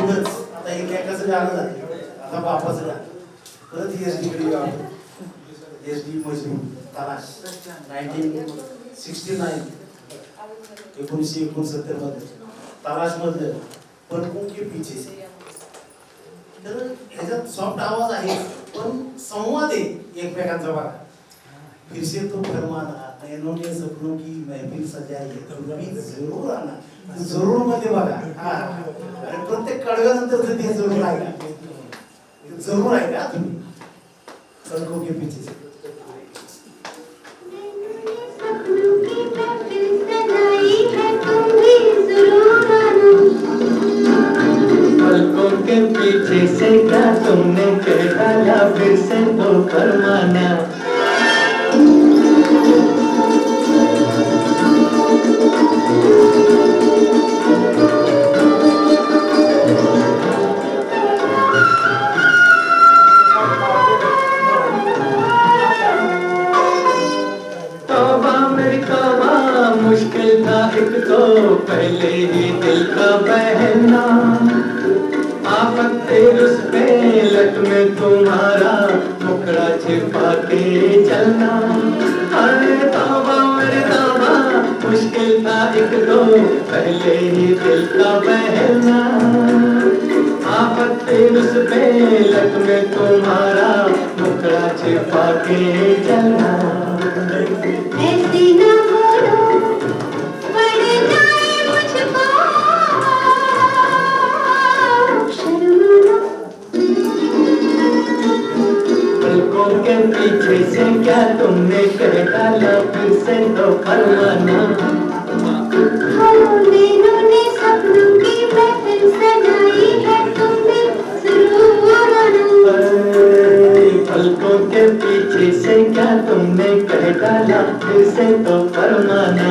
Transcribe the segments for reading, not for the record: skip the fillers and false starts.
पुढंच आता एकमेकाचं गाणं झालं, आता बापाचं गाणं परत एस डी कडे गाव एस डी मजबूर तलाश 1969 1969 मध्ये तलाश मधलं पलकों के पीछे. तर ह्याच्यात सॉफ्ट आवाज आहे पण संवाद आहे एकमेकांचा बघा. फिर से तो फरमाना नैनों ने सपनों की महफिल सजाई है कभी जरूर आना. जरूर मध्ये बघा हा आणि प्रत्येक कडव्यानंतर ते जरूर आहे का जरूर आहे का तुम्ही पलकों के पीछे से. पलकों के पीछे से क्या तुमने कह डाला फिर से तो फरमाना. तौबा मेरी तौबा मुश्किल था एक तो पहले ही दिल का बहना. आफत तेर उस पे लट में तुम्हारा मुखड़ा छिपा के चलना. अरे तौबा मेरे तौबा मुश्किल था एक तो पहले ही दिल का बहना. आफत तेर उस पे लट में तुम्हारा मुखड़ा छिपा के चलना. ऐसे ना बोलो पड़ जाए मुझको शर्माना. पलकों के पीछे से क्या तुमने कह डाला फिर से तो फरमाना. नैनों ने सपनों की महफिल सजाई है तुमने जरूर आना. पलकों के पीछे से क्या तुमने कह डाला फिर से तो फरमाना.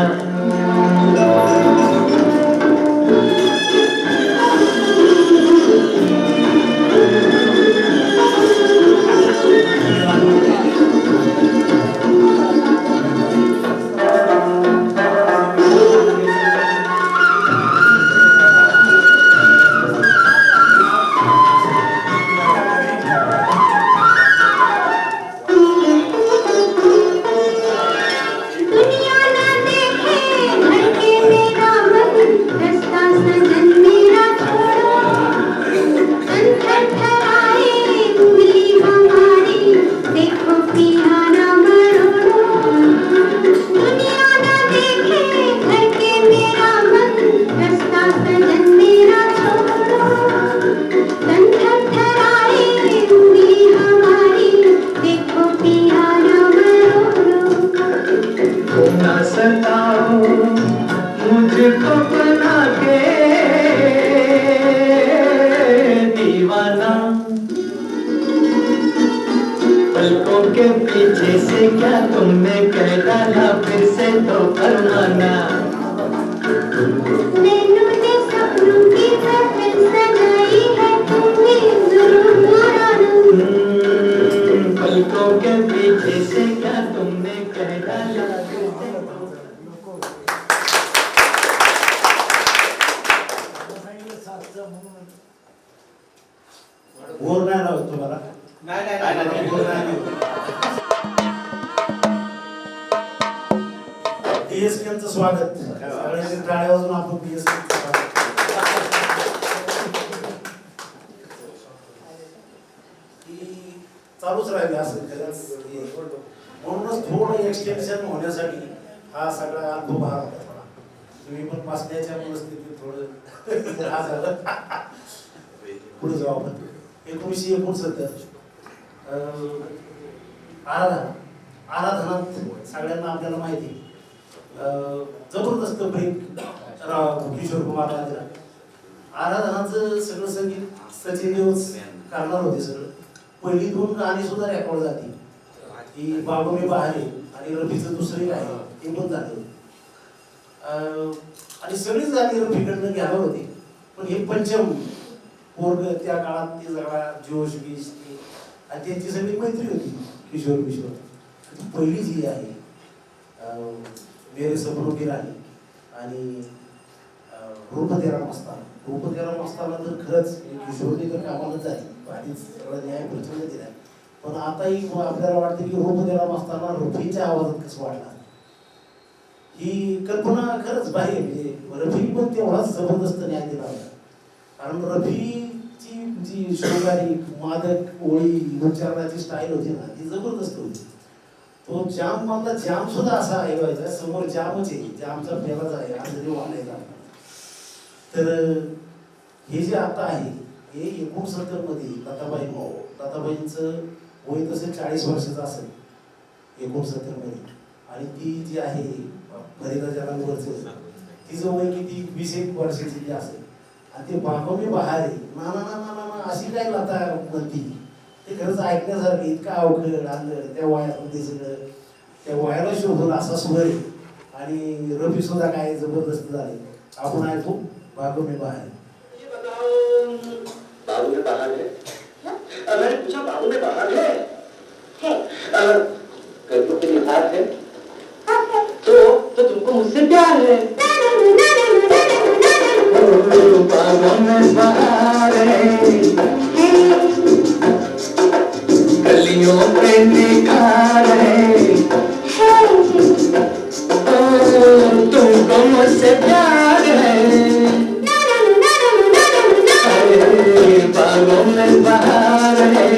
मुझको बना के दीवाना. पलकों के पीछे से क्या तुमने कह डाला फिर से तो फरमाना. नैनों ने सपनों की महफिल सजाई है तुमने जरूर आना. पलकों के पीछे से क्या तुमने कह डाला फिर से तो. बोर नाही लावत तुम्हाला नाही बोर नाही. DSK स्वागत सगळ्यांनी टाळ्या वाजवून आपण DSK स्वागत. चालूच राहिले असं म्हणूनच थोडं एक्सटेन्शन होण्यासाठी हा सगळा अनुभव हा होता. तुम्ही पण बसण्याच्या परिस्थितीत थोडं हा झालं. पुढे जाऊ आपण. 1969 आराधनात सगळ्यांना आपल्याला माहिती जबरदस्त ब्रेक किशोर कुमार राजा. आराधनाचं सगळं संगीत सचिन देवच करणार होते. सगळं पहिली 2 गाणी सुद्धा रेकॉर्ड झाली की बाबा मी बाहेर आणि रफीचं दुसरं आहे ते पण झालं. आणि सगळीच गाणी रफीकडनं घ्यावर होती. पण हे पंचम पोरग त्या काळात ते सगळा जोश बीश आणि त्यांची सगळी मैत्री होती किशोर किशोर. पहिली जी आहे मेरे सपनों की रानी आणि रूप तेरा मस्ताना उपक्रम असताना तर खरंच किशोरनी तर कामालाच झाली आधीच सगळा न्याय प्रचंड दिला. पण आताही आपल्याला वाटतं की उपक्रम असताना रफीच्या आवाजात कसं वाढला ही कल्पना खरंच बाह्य म्हणजे रफी पण तेवढाच जबरदस्त न्याय दिला होता. कारण रफीची जी शृंगारी मादक ओळी उच्चारणाची स्टाईल होती ना ती जबरदस्त होती. तो जाम मधला जाम सुद्धा असा ऐकवायचा समोर जामच आहे जामचा फेलाच आहे आज जरी वाढायचा. तर हे जे आता आहे हे 69 मध्ये लताबाईंचं वय तसं 40 वर्षाचं असेल 69 मध्ये आणि ती जी आहे फरीदा जलांवरचं तिचं वय किती 20-21 वर्षाची ती असेल आणि ते बागोमी बहार आहे ना ना ना ना ना अशी काय लता म्हणती ते खरंच ऐकण्यासारखं इतकं अवघड आलं त्या वयामध्ये सगळं त्या वयाला शोधून असा स्वर आहे. आणि रफी सुद्धा काय जबरदस्त झाले. आपण ऐकू बागोमी बहार. बाबू में बाहर है मैंने पूछा बाबू में बाहर है कल के निखार है तो तुमको मुझसे प्यार है बागों में बहार है गलियों पे निखार है तुमको मुझसे प्यार है बागों में बहार है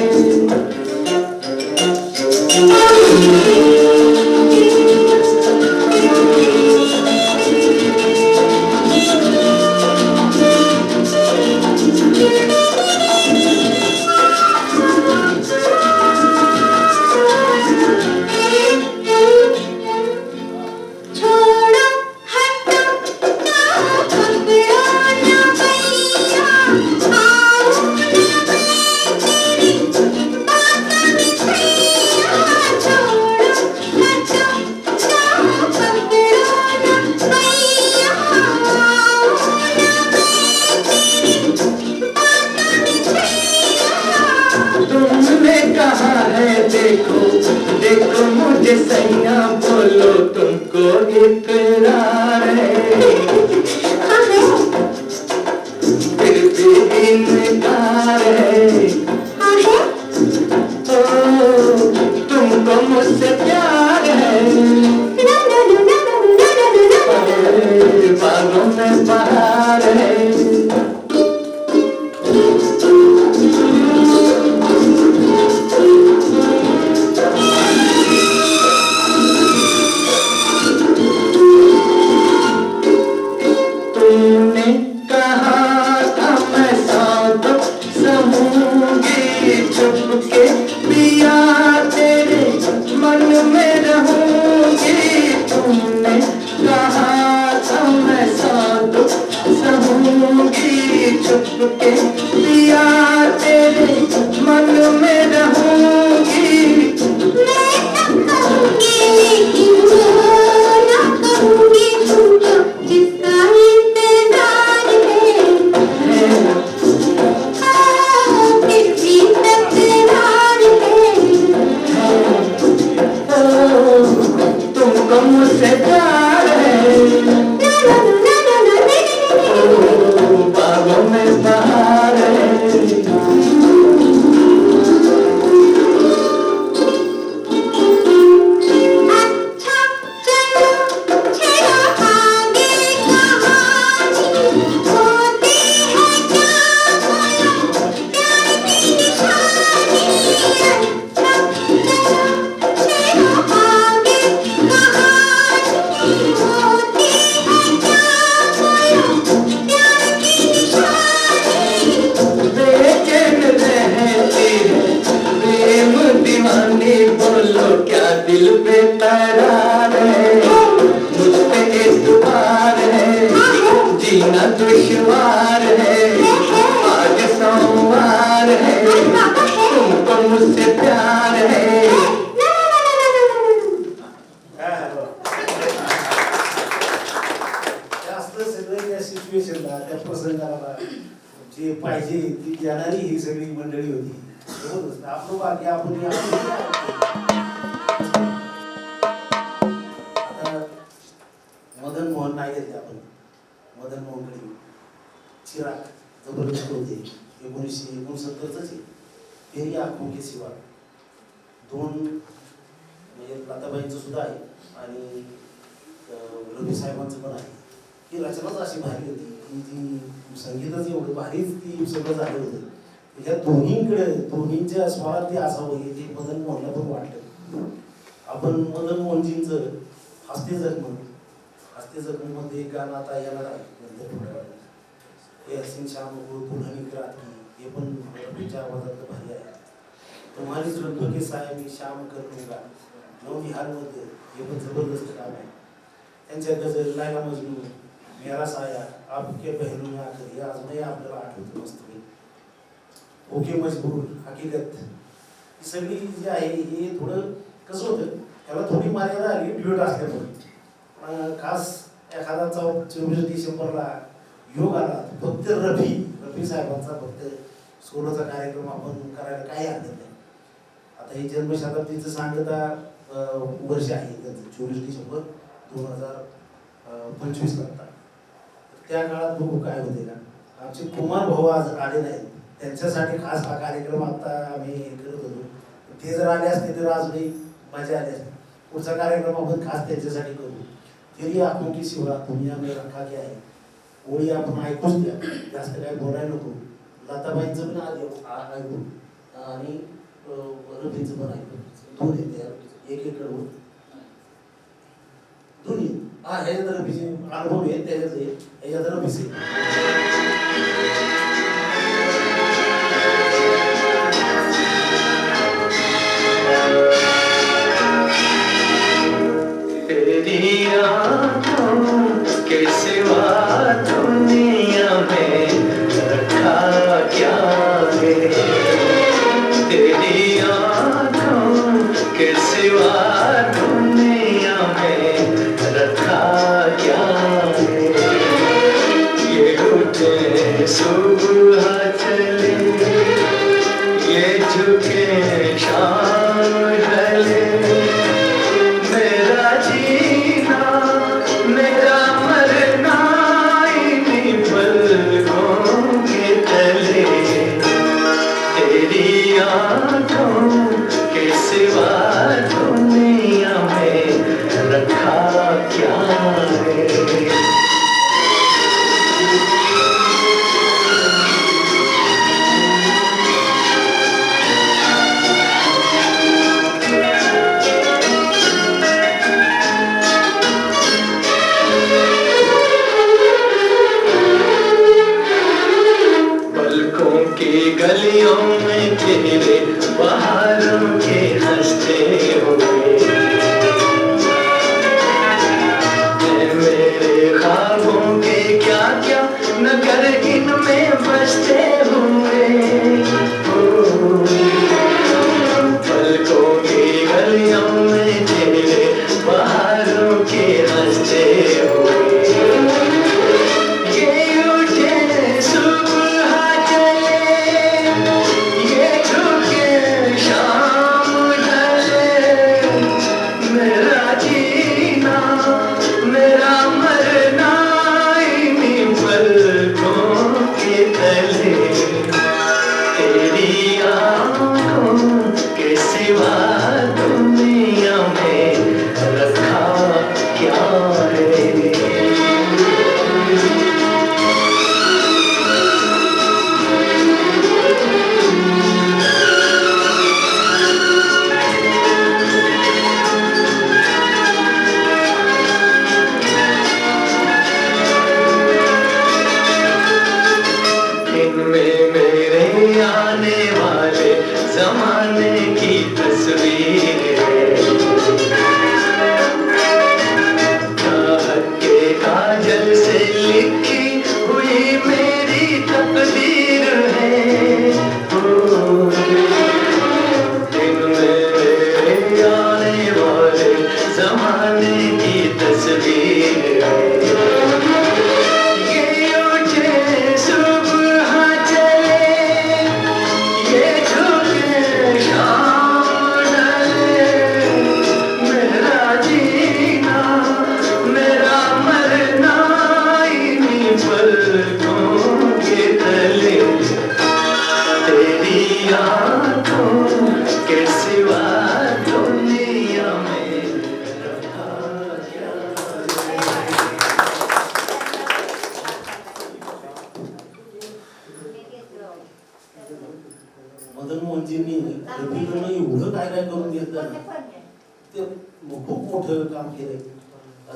देखो मुझे सैया बोलो तुमको इकरार है फिर भी इनकार है तुमको मुझसे प्यार है बागों में बहार है जे पाहिजे ती देणारी ही सगळी मंडळी होती. आपलं बाकी आपण आता मदन मोहन नाही घेतले आपण मदन मोहनकडे चिराग जबरदस्त होते 1969च आहे. तेरी आंखों के सिवा दोन म्हणजे लताबाईंचं सुद्धा आहे आणि रवी साहेबांचं पण आहे. ही रचनाच अशी भारी होती की जी संगीतच एवढं भारीच ती सगळं झालं होतं. ह्या दोन्हींच्या स्वरात ते असावं हे ते मदन मोहनला पण वाटलं. आपण मदन मोहनजींचं हस्ते जखममध्ये एक गाणं आता येणार आहे नंतर थोड्या वेळात. हे हसीन शाम को दुल्हन की रात की हे पण रफीच्या आवाजातलं भारी आहे. तुम्हारी जुल्फों के साए में शाम कर लूंगा नवनिहालमध्ये हे पण जबरदस्त काम आहे. त्यांच्या गझल लैला मजनू मेरा साया आपके पहलू में आकर हे अजूनही आपल्याला आठवतं मस्तपैकी. ओके मजबूर हकीकत ही सगळी जी आहे हे थोडं कसं होतं त्याला थोडी मर्यादा आली ड्युएट असल्यामुळे. खास एखादा 24 डिसेंबरला योग आला फक्त रफी साहेबांचा फक्त सोलोचा कार्यक्रम आपण करायला काही हरकत नाही. आता हे जन्मशताब्दीचं सांगता वर्ष आहे त्यांचं 24 डिसेंबर 2025 लागतात. त्या काळात बघू काय होते का. आमचे कुमार भाऊ आज आले नाहीत त्यांच्यासाठी खास हा कार्यक्रम आता आम्ही करत होतो. ते जर आले असते तर अजूनही मजा आली असते. पुढचा कार्यक्रम आपण खास त्यांच्यासाठी करू. तेरी आंखों की सिवा दुनिया में रखा क्या है ओळी आपण ऐकूच द्या जास्त काय बोलायला नको. लताबाईंचं पण ऐकू आणि रफीचं पण ऐकू दोन येते एक कडवं दोन्ही हा ह्याच्यात रफीचे अनुभव आहेत त्याच्यात ह्याच्यात रफीचे. तेरी आँखों के सिवा दुनिया में रखा क्या है. तेरी आँखों के सिवा दुनिया में रखा क्या है. ये उठे सुबह चले ये झुके शाम ढले. मेरा जीना मेरा मरना इन्हीं पलकों के तले. तेरी आँखों के सिवा दुनिया में रखा क्या है. गलियों में तेरे बहारों के हंसते हुए मेरे ख्वाबों के क्या क्या नगर इनमें बसते हुए. पलकों की गलियों में तेरे बहारों के हंसते हुए. यादों के सिवा दुनिया में मदन मोहनजींनी रफीकडनं एवढं काय काय करून घेतलं ना, ते खूप मोठं काम केलंय.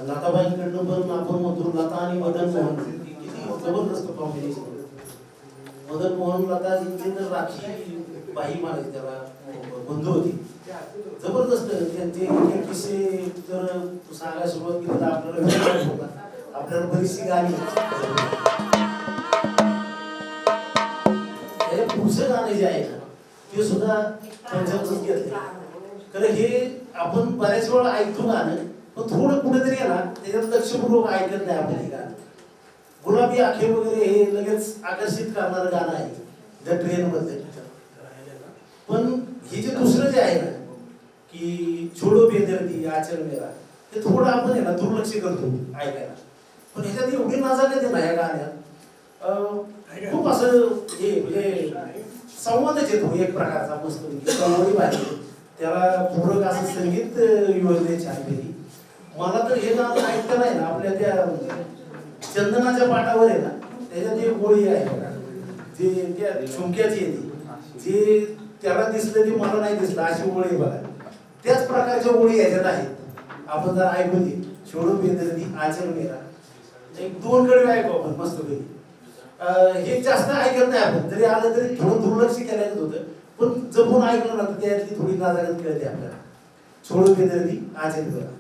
लताबाईंकडनं पण आपण म्हणतो लता आणि मदन मोहन किती जबरदस्त कॉम्बिनेशन. मदन मोहन लताजींची तर राखी बाई मारायची, त्याला बंधू होती. जबरदस्त त्यांचे एक किस्से जर सांगायला सुरुवात केली तर आपल्याला बरीचशी गाणी. पुढचं गाणे जे आहे ना ते सुद्धा पंजाबच घेतले. कारण हे आपण बऱ्याच वेळा ऐकतो गाणं, पण थोडं कुठेतरी आहे ना त्याच्यात लक्षपूर्वक ऐकत नाही आपण हे गाणं. गुलाबी आखे वगैरे हे लगेच आकर्षित करणारं गाणं आहे द ट्रेन मध्ये. पण हे जे दुसरं जे आहे ना की छोडो बेदर्दी आचल मेरा, ते थोडं आपण आहे ना दुर्लक्ष करतो ऐकायला. पण ह्याच्यात एवढी नजाकत आहे ना या गाण्यात, खूप असं हे म्हणजे संवादच येतो एक प्रकारचा मस्त कमावडी पाहिजे. त्याला पूरक असं संगीत योजने छानपैकी. मला तर हे गाणं ऐकतं नाही ना आपल्या त्या चंदनाच्या पाटावर आहे ना, त्याच्यात एक गोळी आहे बघा, जे त्या झुमक्याची येते, जे त्याला दिसलं ते मला नाही दिसलं अशी गोळी बघा. त्याच प्रकारच्या गोळी याच्यात आहेत. आपण जर ऐकून दे छोडो बेदर्दी आचल मेरा, एक 2 कडे ऐकू आपण मस्त पैकी. हे जास्त ऐकत नाही आपण, जरी आलं तरी थोडं दुर्लक्ष करायचं होतं. पण जपून ऐकलं ना तर त्यातली थोडी नाजाकत कळते आपल्याला. छोडो बेदर्दी आचल मेरा.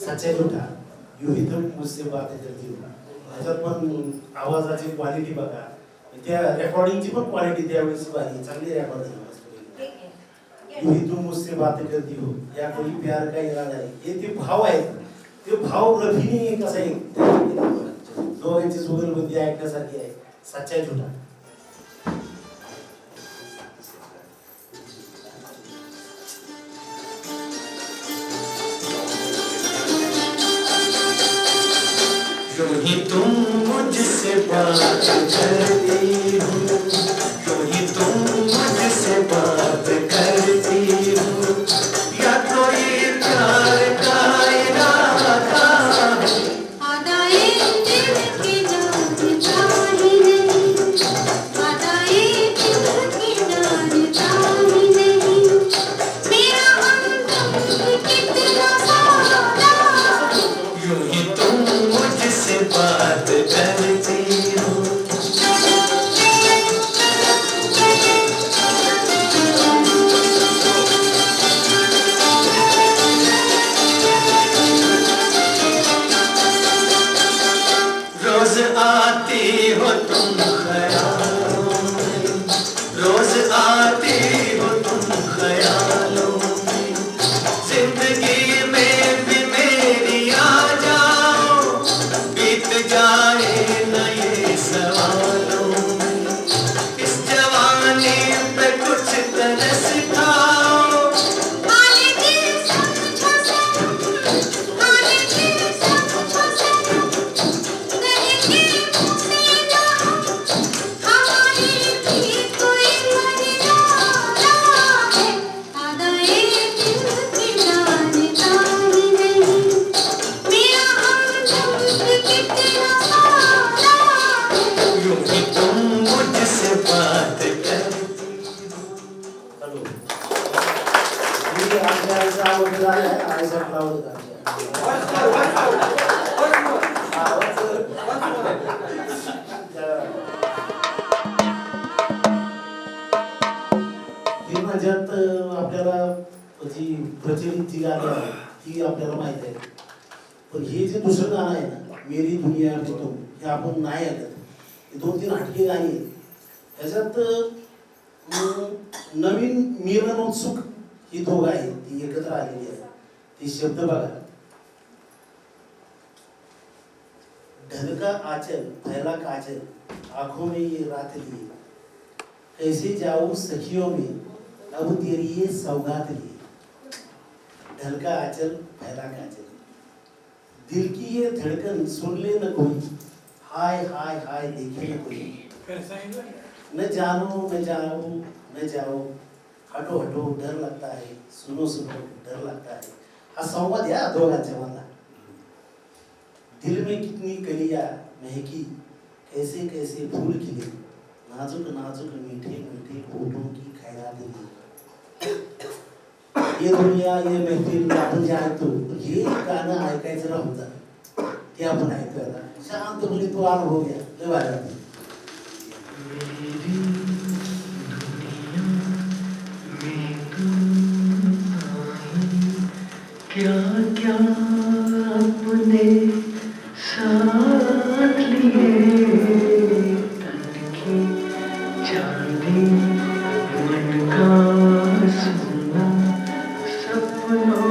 सच्चा झूठा यूं ही तुम मुझसे बातें करती हो. ह्याच्यात पण आवाजाची क्वालिटी बघा, त्या रेकॉर्डिंगची पण क्वालिटी त्यावेळेस भारी, चांगली रेकॉर्ड झाली. यूं ही तुम मुझसे बातें करती हो या कोई प्यार का इरादा है, हे ते भाव आहेत, ते भाव रफीने कसं आहे दोघांची जुगलबंदी ऐकण्यासारखी आहे. सच्चा झुटा यूं ही तुम मुझसे बात करती हो, यूं ही तुम मुझसे बात करती हो, या कोई प्यार का इरादा है, आदाए दिल की जानता ही नहीं, आदाए दिल की जानता ही नहीं, मेरा हमदम कितना सादा, यूं ही तुम मुझसे बात करती हो. रोज आती हो तुम ख्यालों में, रोज आती हो तुम ख्यालों में, जिंदगी में भी मेरी आ जाओ, बीत जाए न ये सवालों में, इस जवानी पे कुछ तरस खाओ, आने दिल समझो से, आने दिल समझो से, कहेंगे मुझसे ना, हमारी भी कोई मर्यादा है, आदाए दिल की जानता ही नहीं, मेरा हमदम कितना सादा है. यूं ही तुम मुझसे बात करती हो. हॅलो, मी आमच्या आईचा आवडता आहे, आईचा आवडता आहे. ही माझ्यात आपल्याला जी प्रचलित जी गाणी आहेत ती आपल्याला माहित आहे, पण हे जे दुसरं गाणं आहे ना, मेरी दुनिया में तुम, हे आपण नाही ऐकत. हे 2-3 हटके गाणी आहेत. ह्याच्यात नवीन मिलनोत्सुक ही दोघं आहेत, ती एकत्र आलेली आहेत. ती शब्द बघा, ढलका आंचल फैला काजल आंखों में ये रात लिए, कैसे जाऊं सखियों में अब तेरी ये सौगात लिए. ढलका आंचल फैला काजल, दिल की ये धड़कन सुन ले न कोई, हाय हाय हाय देखे न कोई, न जानो न जाओ न जाओ, हटो हटो डर लगता है, सुनो सुनो डर लगता है. हा संवाद या दोघांच्या मधला. दिल में कितनी कलियां महकी, कैसे कैसे फूल खिले, नाजुक नाजुक मीठे मीठे होठों की खैरात ली. ये दुनिया ये महफिल आपण जे ऐकतो, हे गाणं ऐकायचं राहून जातं, ते आपण ऐकतोय आता. शांतपणे तो अनुभव घ्या, लय भारी वाटतं. क्या क्या अपने साथ लिए, तन की चांदी मन का सोना, सपनों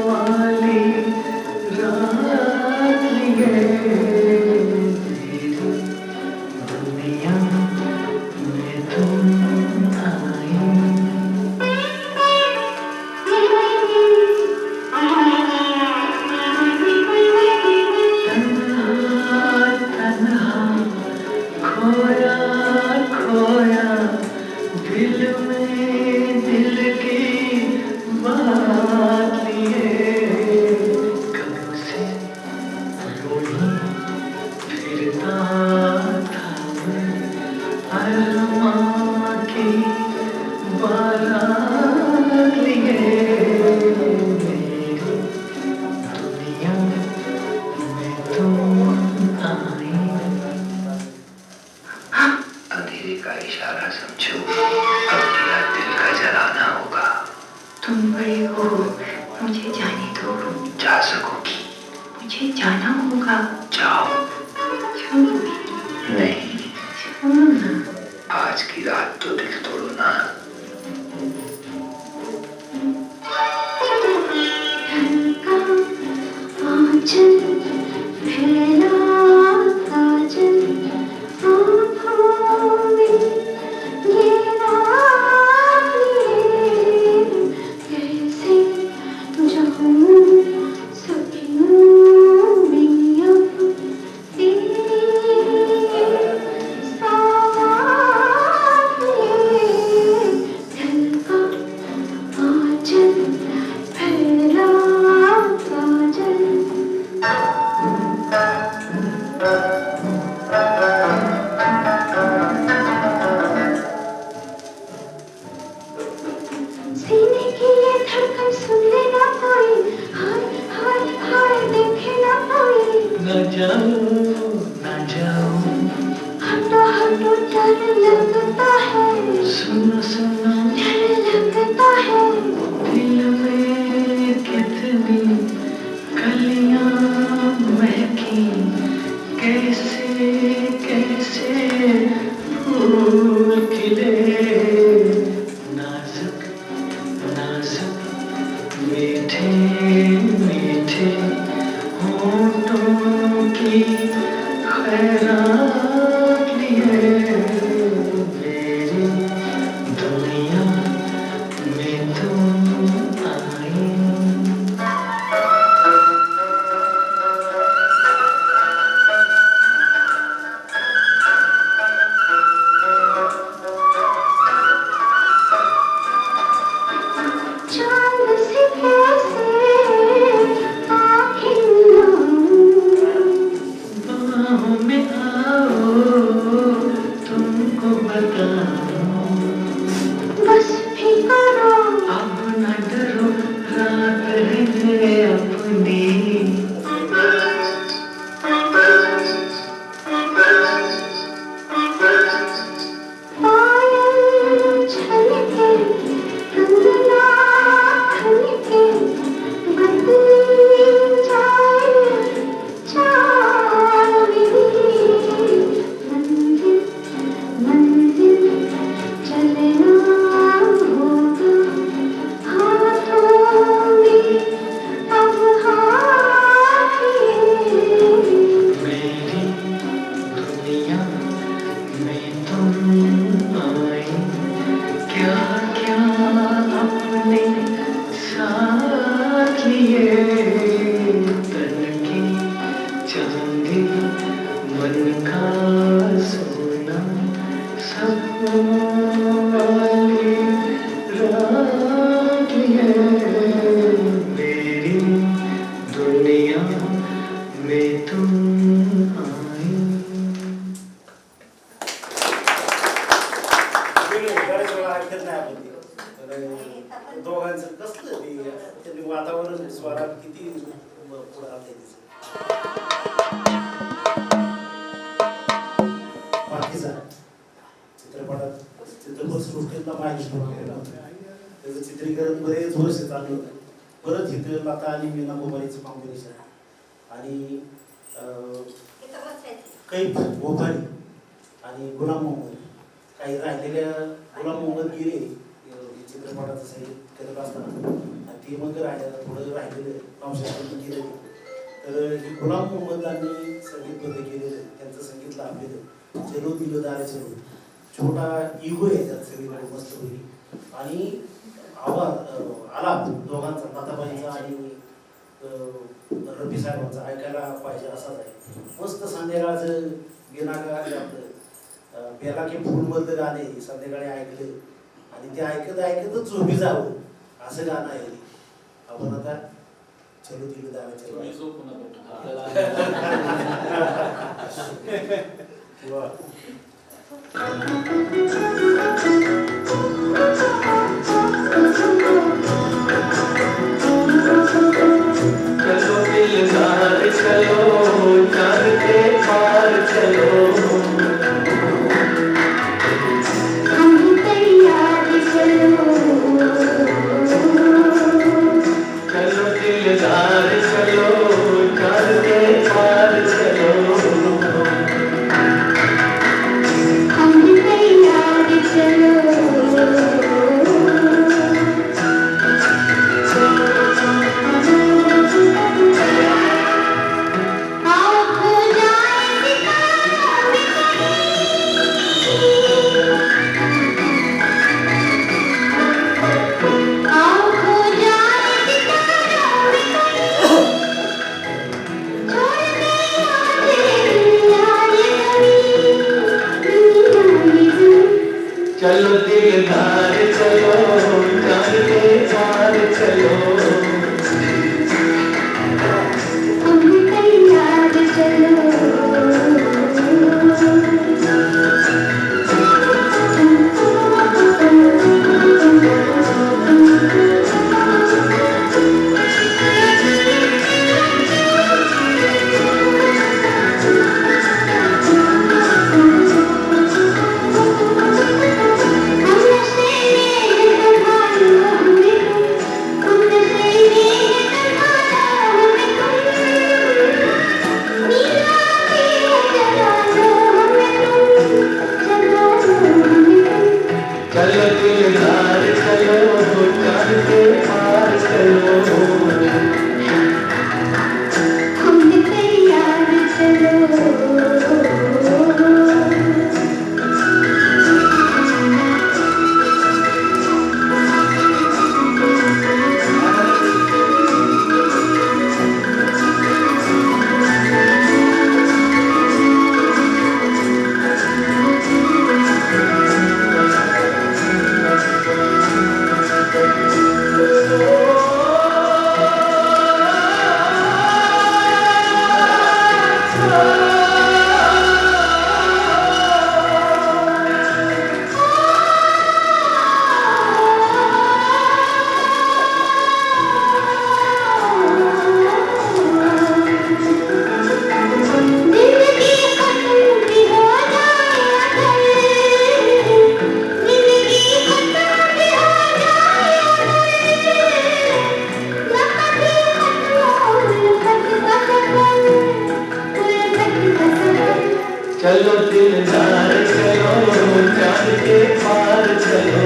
वाली रात लिए, तेरी दुनिया में तुम आई. खोया खोया दिल में दिल की बात लिए, कब से यूं ही फिरता था मैं, अरमां की बारात लिए, मेरी दुनिया में तुम आई. अंधेरे का इशारा समझो, अब तेरा दिल का जलाना होगा. तुम बड़े हो, मुझे जाने दो. जा सकोगी, मुझे जाना होगा. जाओ. जाऊं ना जाऊं हटो हटो डर लगता है सुनो सुनो डर लगता है दिल में कितनी कलियां महकी कैसे कैसे फूल खिले नाजुक नाजुक मीठे मीठे होठों की खैरात लिए मेरी दुनिया में तुम आई चांद से कैसे आँखें लाऊं बाहों में आओ तुमको बताऊं बस भी करो अब न डरो रात है अपनी पायल छलके कंगना खनके बदली जाए चाल मेरी मंजिल मंजिल चलना होगा हाथों में अब हाथ लिए मेरी दुनिया में तुम आई क्या क्या अपने साथ लिए तन की चांदी मन का सोना सपनों वाली रात लिए मेरी दुनिया में तुम आई बरेच वेळा ऐकत नाही आपण ते. तर दोघांचं कसलं ते त्यांनी वातावरण स्वरात किती पुढे आलंय बाकीचा चित्रपटात चित्रपटसृष्टीतला माहिती त्याचं चित्रीकरण बरेच वर्ष चाललं होतं. परत इथं लता आणि मीना कुमारीचं कॉम्बिनेशन आणि कैफ गोपारी आणि गुलाम मोहम्मद काही राहिलेल्या गुलाम मोहम्मद गिरे चित्रपटाचं संगीत करत असताना आणि ते मग थोडं राहिलेलं नवशास्त्र केलं. तर हे गुलाम मोहम्मदांनी संगीतबद्ध केलेलं त्यांचं संगीत लाभलेलं चलो दिलो दारे चलो छोटा इगो आहे त्यात सगळीकडे मस्त होईल आणि आवाज आलाप दोघांचा लताबाईचा आणि रफी साहेबांचा ऐकायला पाहिजे असाच आहे. मस्त संध्याकाळचं बिनाका आपलं बेला की फुलमधलं गाणे संध्याकाळी ऐकलं आणि ते ऐकत ऐकतच झोपी जावं असं गाणं आहे. आपण आता चलो दिलो दारे चलो वा. चलो दिलदार चलो चांद के पार चलो हम तैयार चलो चलो दिलदार चलो चांद के पार चलो हम तैयार चलो आप जाए चलो दिलदार चलो चांद के पार चलो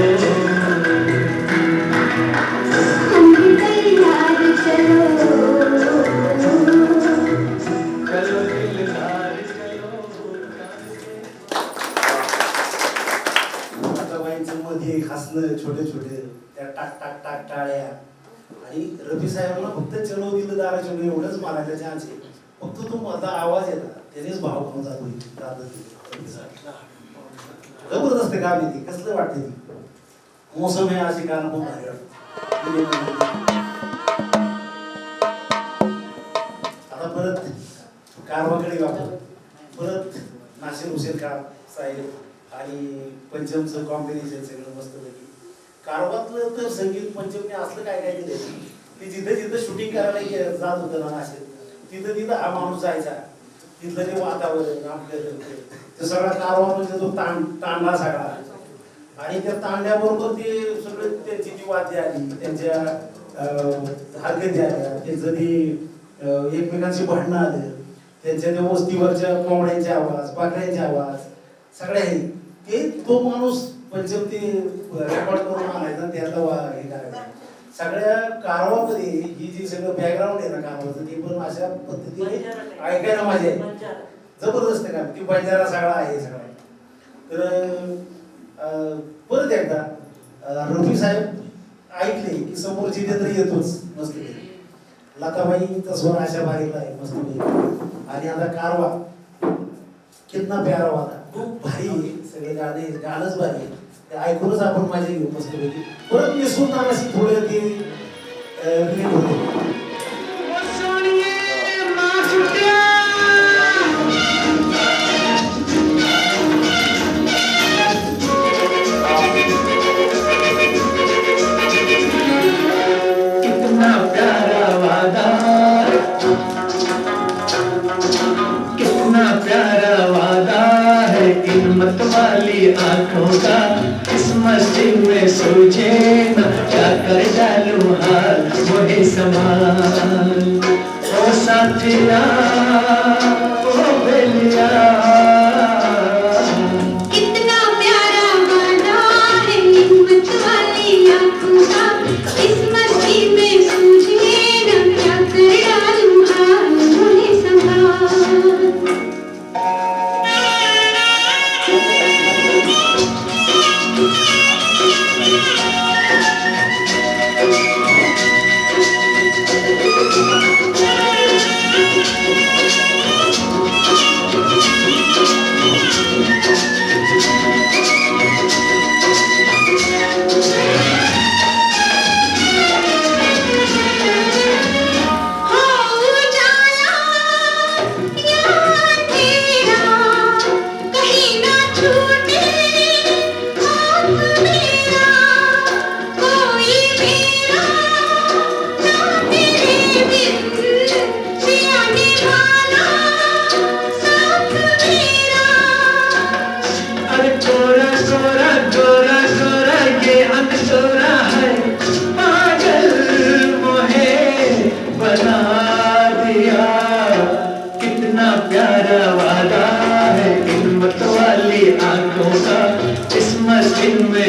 तुम भी तैयार चलो चलो दिलदार चलो आता बाईंचं मध्ये एक हसणं छोटे छोटे त्या टाक टाक टाक टाळ्या आणि रफी साहेबांना फक्त चलो दिलं दारा चलो एवढंच मारायला चान्स आहे फक्त तो माझा आवाज येतात त्यानेच भाव खाऊन जातो जबरदस्त काम येते कसलं वाटते ती मोसम आहे अशी गाणं खूप भारी वाटतं. आता परत कारवाकडे वापर परत नासिर हुसेन खान साहेब आणि पंचमचं कॉम्बिनेशन सगळं मस्त पैकी कारवातलं तर संगीत पंचमने असलं काय काय केलं की जिथं जिथं शूटिंग करायला जात होतं ना नाशिक तिथं तिथं हा माणूस जायचा तिथलं ते वातावरण आपलं ते सगळा कारवा म्हणजे तो तांडा सगळा आणि त्या तांड्याबरोबर ते सगळं त्यांची जी वाद्य आली त्यांच्या हरकती आल्या त्यांचं ते एकमेकांची भांडणं आलं त्यांच्या त्या वस्तीवरच्या कोंबड्यांचे आवाज पाकड्यांचे आवाज सगळे ते तो माणूस पंचम ते रेकॉर्ड करून आणायचा त्याला हे करायचं सगळ्या कारवामध्ये ही जी सगळं बॅकग्राऊंड आहे ना कारवाचं ते पण अशा पद्धतीने ऐकायला मजा आहे जबरदस्त काम ती बंजारा सगळा आहे सगळा तर परत एकदा रफी साहेब ऐकले की समोर जिथे तरी येतोच मस्त लताबाईचा स्वर अशा बारीकला आहे मस्त आणि आता कारवा कितना प्यारा वाला खूप भारी आहे सगळे गाणंच भारी आहे ते ऐकूनच आपण मजा घेऊ मस्त पैकी परत मी सुलतानाशी थोडे ते रिलेट होते कितना प्यारा वादा कितना प्यारा वादा है इन मत वाली आंखों का इस मस्जिद में सोचे न क्या कर डालूं हाल वही समान ओ साथिया ओ बेलिया कितना प्यारा वादा है हिम्मत वाली आंखों का इस मस्ती में सूझे न क्या कर डालूं हाल मुझे संभाल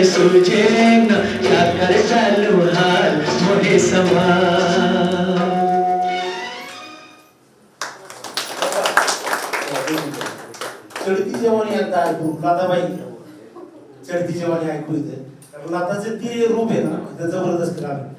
सूझे न क्या कर डालूं हाल मोहे समा चढती जेवणी एकदा ऐकू लताबाई चढती जेवणी ऐकू येते कारण लताचं ते रूप आहे ना ते जबरदस्त काम आहे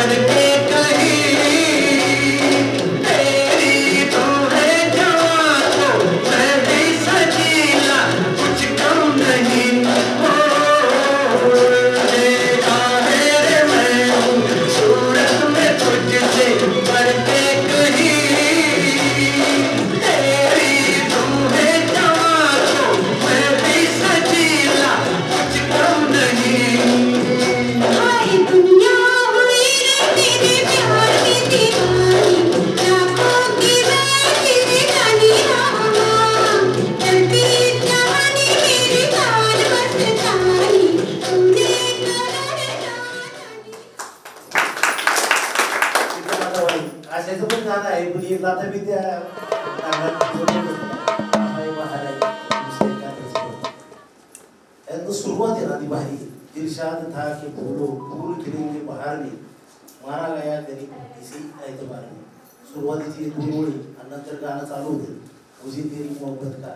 बढ़के कहीं तेरी तू है जवां तो मैं भी सजीला कुछ कम नहीं हो देखा है रे मैं हूँ सूरत में तुझसे बढ़के कहीं तेरी तू है जवां तो मैं भी सजीला कुछ कम नहीं हाय दुनिया हुई रे तेरे प्यार की दीवानी लाखों की मैं तेरी रानी रामा चलती जवानी मेरी जान मस्तानी तूने करार जानी अशाचं पण गाणं आहे पण एक आता मी त्या सुरुवात आहे ना ती भारी इरशाद था कि फूलो फूल खिलेंगे बहार में मारा गया तेरी इसी एतबार में सुरुवातीची दोन ओळी आणि नंतर गाणं चालू होते मुझे तेरी मोहब्बत का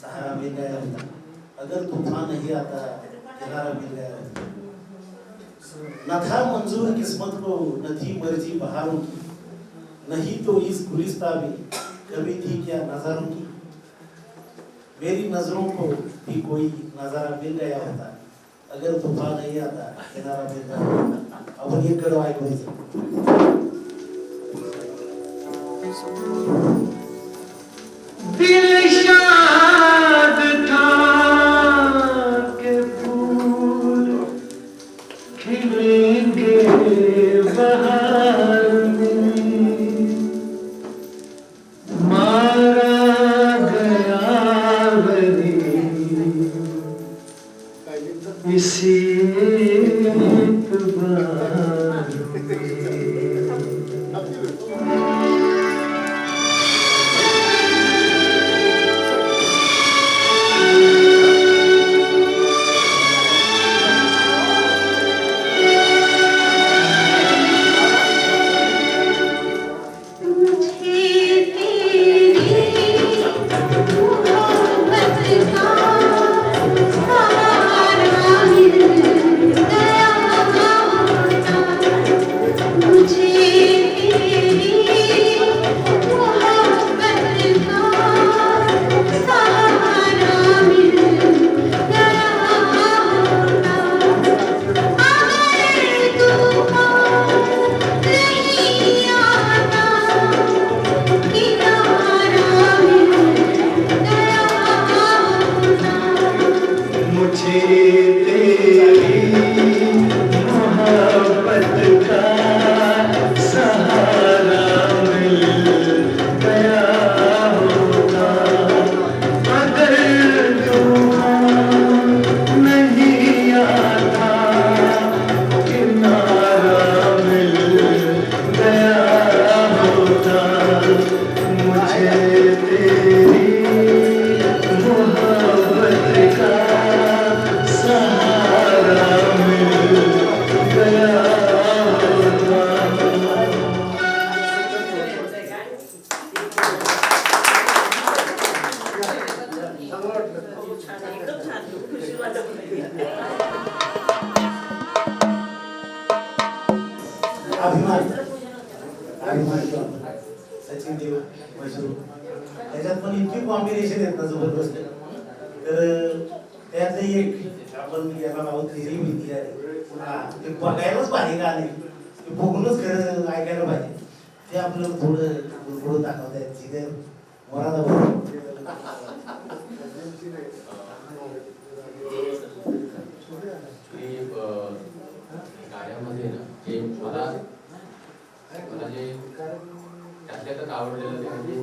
सहारा मिल गया होता अगर तूफान नहीं आता किनारा मिल गया होता न था मंजूर किस्मत को न थी मर्जी बहारों की नहीं तो इस गुलिस्ता में कभी थी क्या नजारों की मेरी नजरों को भी कोई नजारा मिल गया होता अगर तूफान नहीं आता किनारा मिल गया होता आपण एक कडव ऐकून दिल शाद था कि फूल खिलेंगे बहार में मारा गया वही इसी एतबार सचिन देव मशरूम त्याच्यात पण इतकी कॉम्बिनेशन आहेत ना जबरदस्त तर त्यातलं एक आपण याला नाव तेरी भीती आहे ते बघायलाच भारी गाणे ते बघूनच खरं ऐकायला पाहिजे ते आपल्याला थोडं थोडं दाखवत आहेत तिथे मोरादा गाण्यामध्ये ना जे मला जे त्यातल्यातच आवडलेलं ते म्हणजे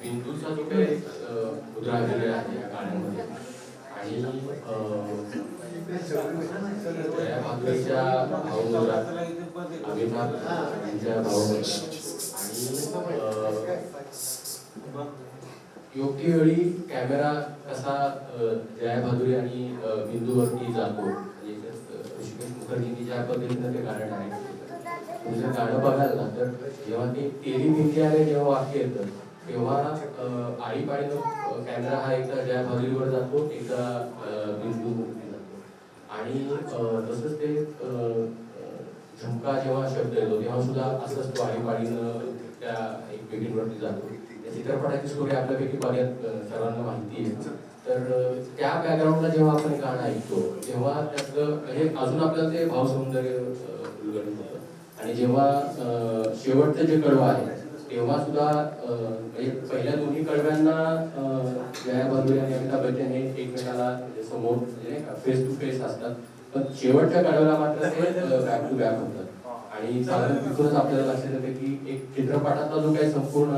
बिंदूचा जो काही मुद्रा दिलेला आहे या गाण्यामध्ये आणि जया भादुरीच्या भावमुद्रा अभिमान यांच्या भावमुद्रा आणि योग्य वेळी कॅमेरा कसा जया भादुरी आणि बिंदूवरती जातो ऋषिकेश मुखर्जींनी ज्या पद्धतीनं ते गाणं आहे तुझं गाणं बघाल ना तर जेव्हा ते तेरी बिंदी आले जेव्हा वाक्य येतं तेव्हा आळीपाळीनं कॅमेरा हा एकदा जया भादुरीवर जातो एकदा बिंदूवरती जातो आणि तसंच ते तुका जेव्हा शब्द येतो तेव्हा सुद्धा असंच तो आळीपाळीनं त्या एकमेकींवरती जातो. त्या चित्रपटाची स्टोरी आपल्यापैकी बऱ्याच सर्वांना माहिती आहे. तर त्या बॅकग्राऊंडला जेव्हा आपण गाणं ऐकतो तेव्हा त्यातलं म्हणजे अजून आपल्याला ते भावसौंदर्य उलगडत होतं. आणि जेव्हा शेवटचं जे कडवं आहे तेव्हा सुद्धा म्हणजे पहिल्या दोन्ही कडव्यांना जया भादुरी आणि अमिताभ बच्चन हे एकमेकाला समोर म्हणजे फेस टू फेस असतात, पण शेवटच्या कडव्याला मात्र ते बॅक टू बॅक होतात. आणि साधारण तिथूनच आपल्याला लक्षात येतं की एक चित्रपटातला जो काही संपूर्ण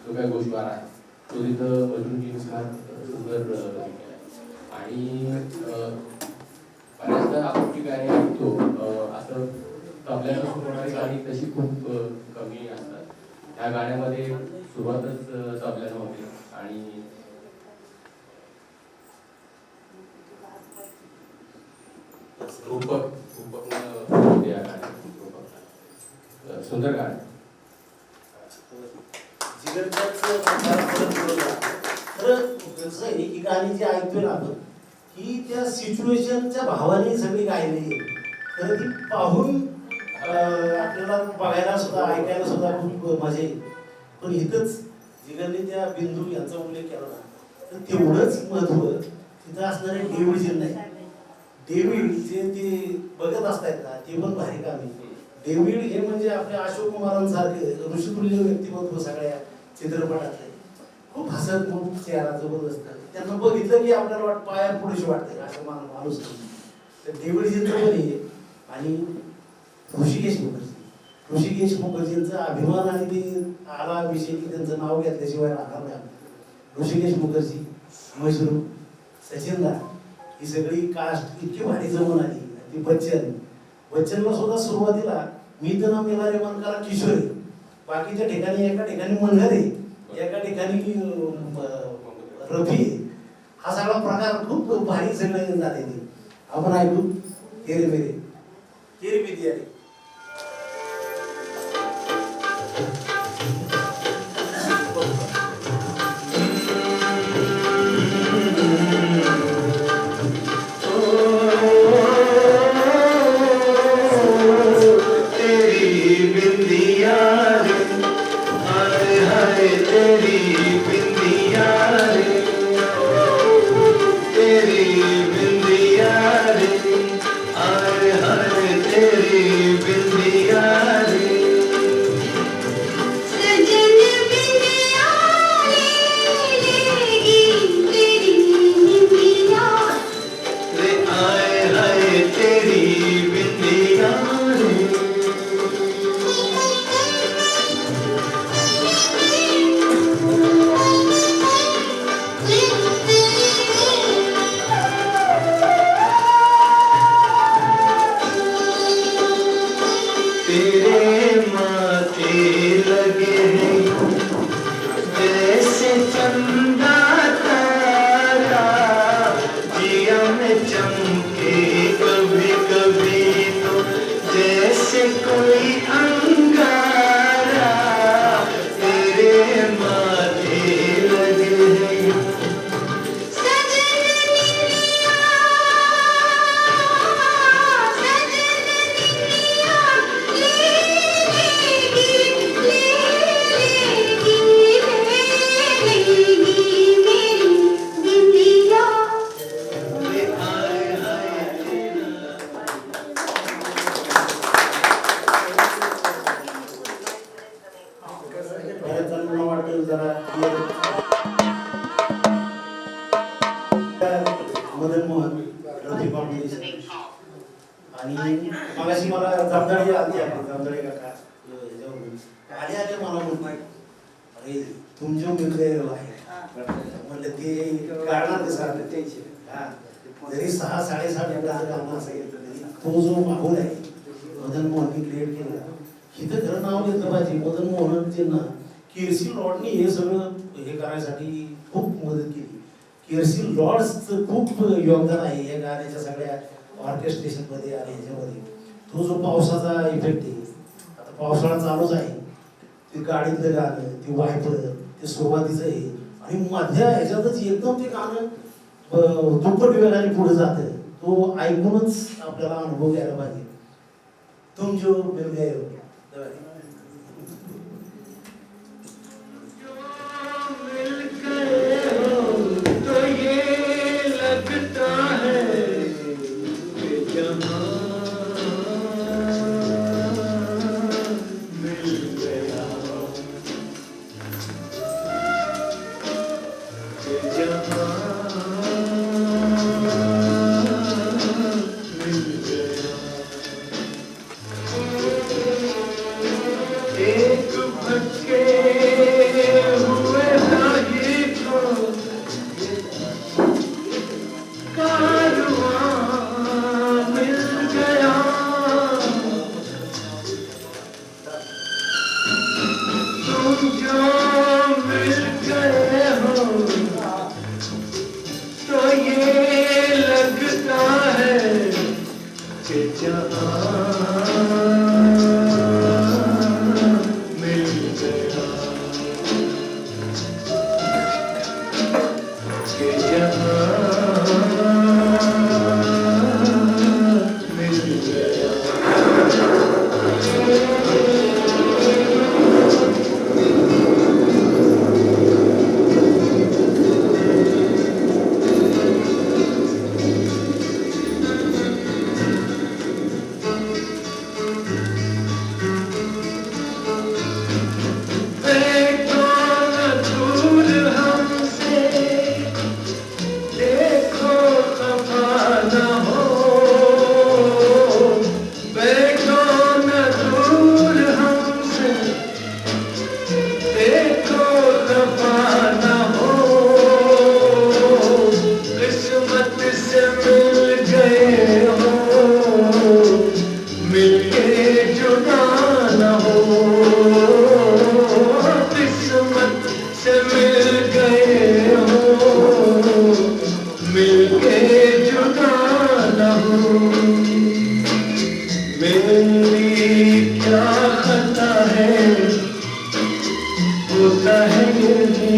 जो काही गोषवार आहे तो तिथं मधुरजींनी फार सुंदर केला. आणि बऱ्याचदा आपण जी गाणी ऐकतो असं तबल्यानं सुरू होणारी गाणी तशी खूप कमी असतात. त्या गाण्यामध्ये सुरुवातच तबल्यानं होते आणि रूपक होते या गाण्यात. सुंदर गाणं. ही गाणी जी ऐकतोय ना आपण ही त्या सिच्युएशनच्या भावाने सगळी गायलेली आहे. तर ती पाहून आपल्याला बघायला सुद्धा ऐकायला सुद्धा खूप मजा येईल. पण इथंच जिगरने त्या बिंदू यांचा उल्लेख केला ना तर तेवढंच महत्व तिथं असणारे डेव्हिड नाही. डेव्हिड जे ते बघत असतात ना ते पण भारी काम आहे. डेव्हिड हे म्हणजे आपल्या अशोक कुमारांसारखे ऋषितुल्य व्यक्तिमत्व सगळ्या चित्रपटातले. खूप हसतमुख चेहरा जबरदस्त. त्यांना बघितलं की आपल्याला पाया पुढेच वाटतं असं माणूस. तर डेव्हिडजींचं पण हे आणि ऋषिकेश मुखर्जींचा अभिमान आणि ते आला विषय की त्यांचं नाव घेतल्याशिवाय राहणार नाही. ऋषिकेश मुखर्जी, मशरूम, सचिनदा ही सगळी कास्ट इतकी भारी जमून आली. ती बच्चनला सुद्धा सुरुवातीला मी तर नाव मिळाले मनकाला किशोरी, बाकीच्या ठिकाणी एका ठिकाणी मनहरे, एका ठिकाणी रफी. हा सगळा प्रकार खूप भारी सगळे झाले. आपण ऐकू तेरे मेरे तेरी विद्यारी. मदन मोहन, रफी कॉम्बिनेशन आणि मगाशी मला जमदाडे आली आहे. जमदाडे काका आले आले मला म्हणून अरे तुम जो मिल रहे हो आहे म्हणलं ते गाणार ते सारखं टेन्शन. जरी 6-6.5 मिनिटाचं गाणं असेल तरी तो जो माहोल आहे मदन मोहनने क्रिएट केला. इथं खरं नाव घेतलं पाहिजे मदन मोहनजींना. केसी लॉर्डनी हे सगळं हे करायसाठी खूप मदत केली. केसी लॉर्डचं खूप योगदान आहे या गाण्याच्या सगळ्या ऑर्केस्ट्रेशन मध्ये आणि ह्याच्यामध्ये. तो जो पावसाचा इफेक्ट आहे, आता पावसाळा चालूच आहे, ते गाडीतलं गाणं, ते वायपर, ते सुरुवातीचं आहे आणि मध्या ह्याच्यातच एकदम ते गाणं दुप्पट वेगाने पुढे जातं. तो ऐकूनच आपल्याला अनुभव घ्यायला पाहिजे. तुम जो मिल गए हो. मिल गए हो तो ये लगता है कि जहां मिल गया कि जहां मिल गया. एक भटके हुए राही को कारवां मिल गया. तुम जो मिल गए हो तो ये लगता है कि जहां मिल गया कि जहां मिल गया. देखो न दूर हमसे, देखो खफा न हो. देखो न दूर हमसे, देखो खफा न हो. किस्मत से मिल गए हो, मिलके जुदा न हो. किस्मत से मिल गए हो, मिलके जुदा न हो. मेरी क्या खता है, होता है यही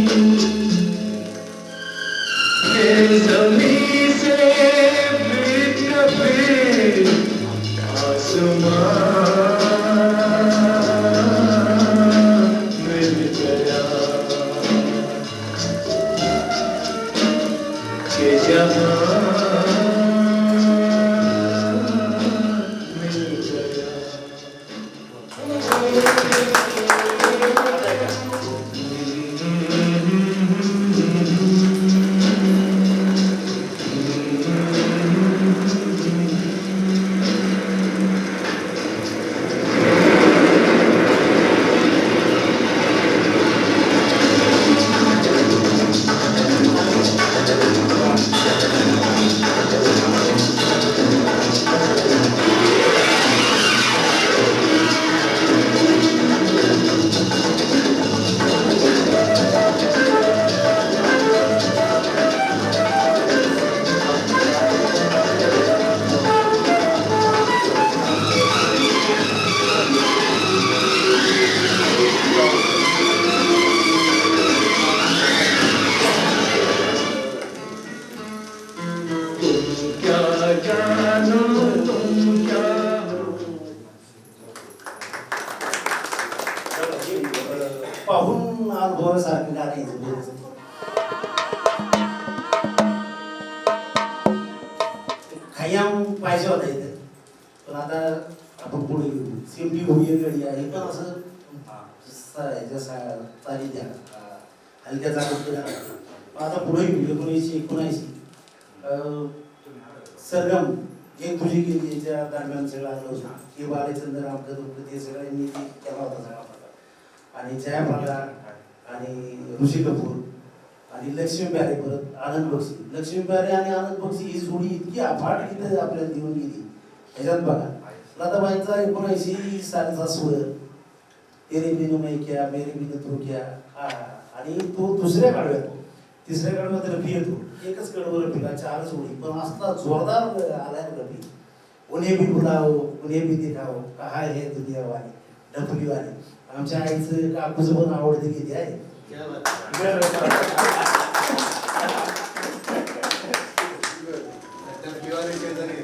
कि ज़मीं से भी कभी आसमां मिल गया कि जहां मिल गया. क्या जानो तुम क्या हो. पाहून अनुभवासारखं गाणं आहे. खय्याम पाहिजे होता इथे, पण आता आपण पुढे घेऊ. सिमटी होई गडी आहे पण असं तारी द्या हलक्या जागा. आता पुढे घेऊ 1979 सरगम एक तुझी गेलीच्या दरम्यान सगळं आलं होतं. हे बालचंद्र आमचं दुःख ते सगळ्यांनी केला होता सगळा. आणि जयाप्रदा आणि ऋषी कपूर आणि लक्ष्मी प्यारे, परत आनंद बक्षी. लक्ष्मी प्यारे आणि आनंद बक्षी ही जोडी इतकी अफाट गीतं आपल्याला देऊन गेली. ह्याच्यात बघा लताबाईंचा 79 सालचा स्वर तेरे बिनु मैं क्या मेरे बिनु तू क्या. आणि तो दुसऱ्या कडव्यात, तिसऱ्या कडव्यात रफी येतो. एकच कडवं रफीला 4 जोडी, पण असला जोरदार आलाय रफी. उन्हें भी बुलाओ उन्हें भी दिखाओ कहा है दुनिया वाली डफली वाली. आमच्या आईचं काकूचं पण आवडते गीत आहे. शेजारी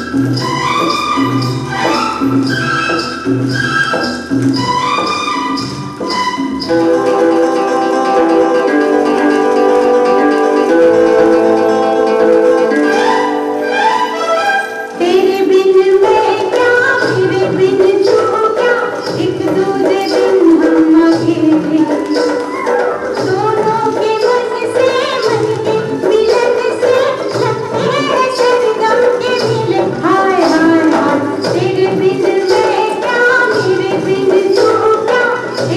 तेरे बिन मैं क्या, तेरे बिन तू क्या, एक दूजे बिन हम अकेले। दोनों के मन से मन के मिलन से लगते हैं सरगम के मेले। हाय हाय हाय, तेरे बिन मैं क्या, मेरे बिन तू क्या,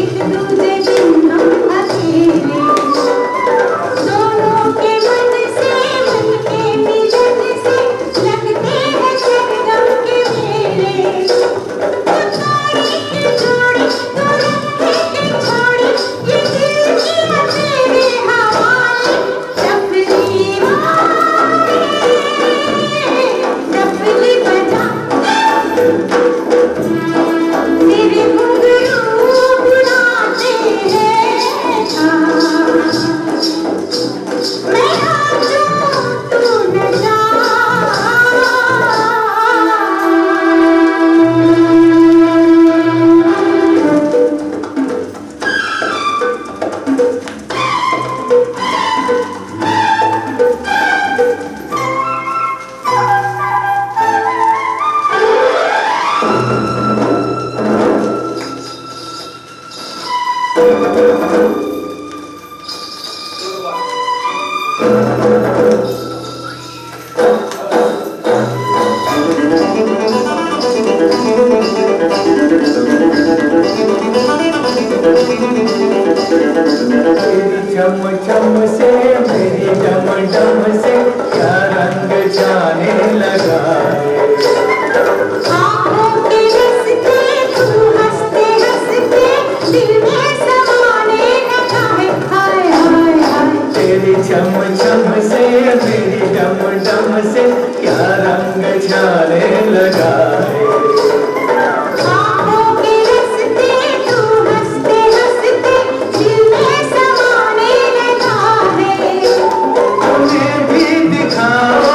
एक दूजे बिन हम अकेले। दोनों के मन से मन के मिलन से लगते हैं सरगम के मेले। जोड़ी की जोड़ी तो रखेंगे छोड़ी, ये दिल किया तेरे हवाले। डफली वाले, डफली बजा, तेरे घुंघरू उड़ाते हैं आज। मैं नाचूं तू न जा। तेरी चम चम से मेरी डम डम से क्या रंग जाने लगा है। आँखों के रस्ते तू हंसते हंसते दिल में समाने लगा है। हाय हाय हाय, तेरी चम चम से मेरी डम डम से क्या रंग जाने लगा है। आँखों के रस्ते तू हंसते हंसते दिल में समाने लगा है। उन्हें भी दिखाओ,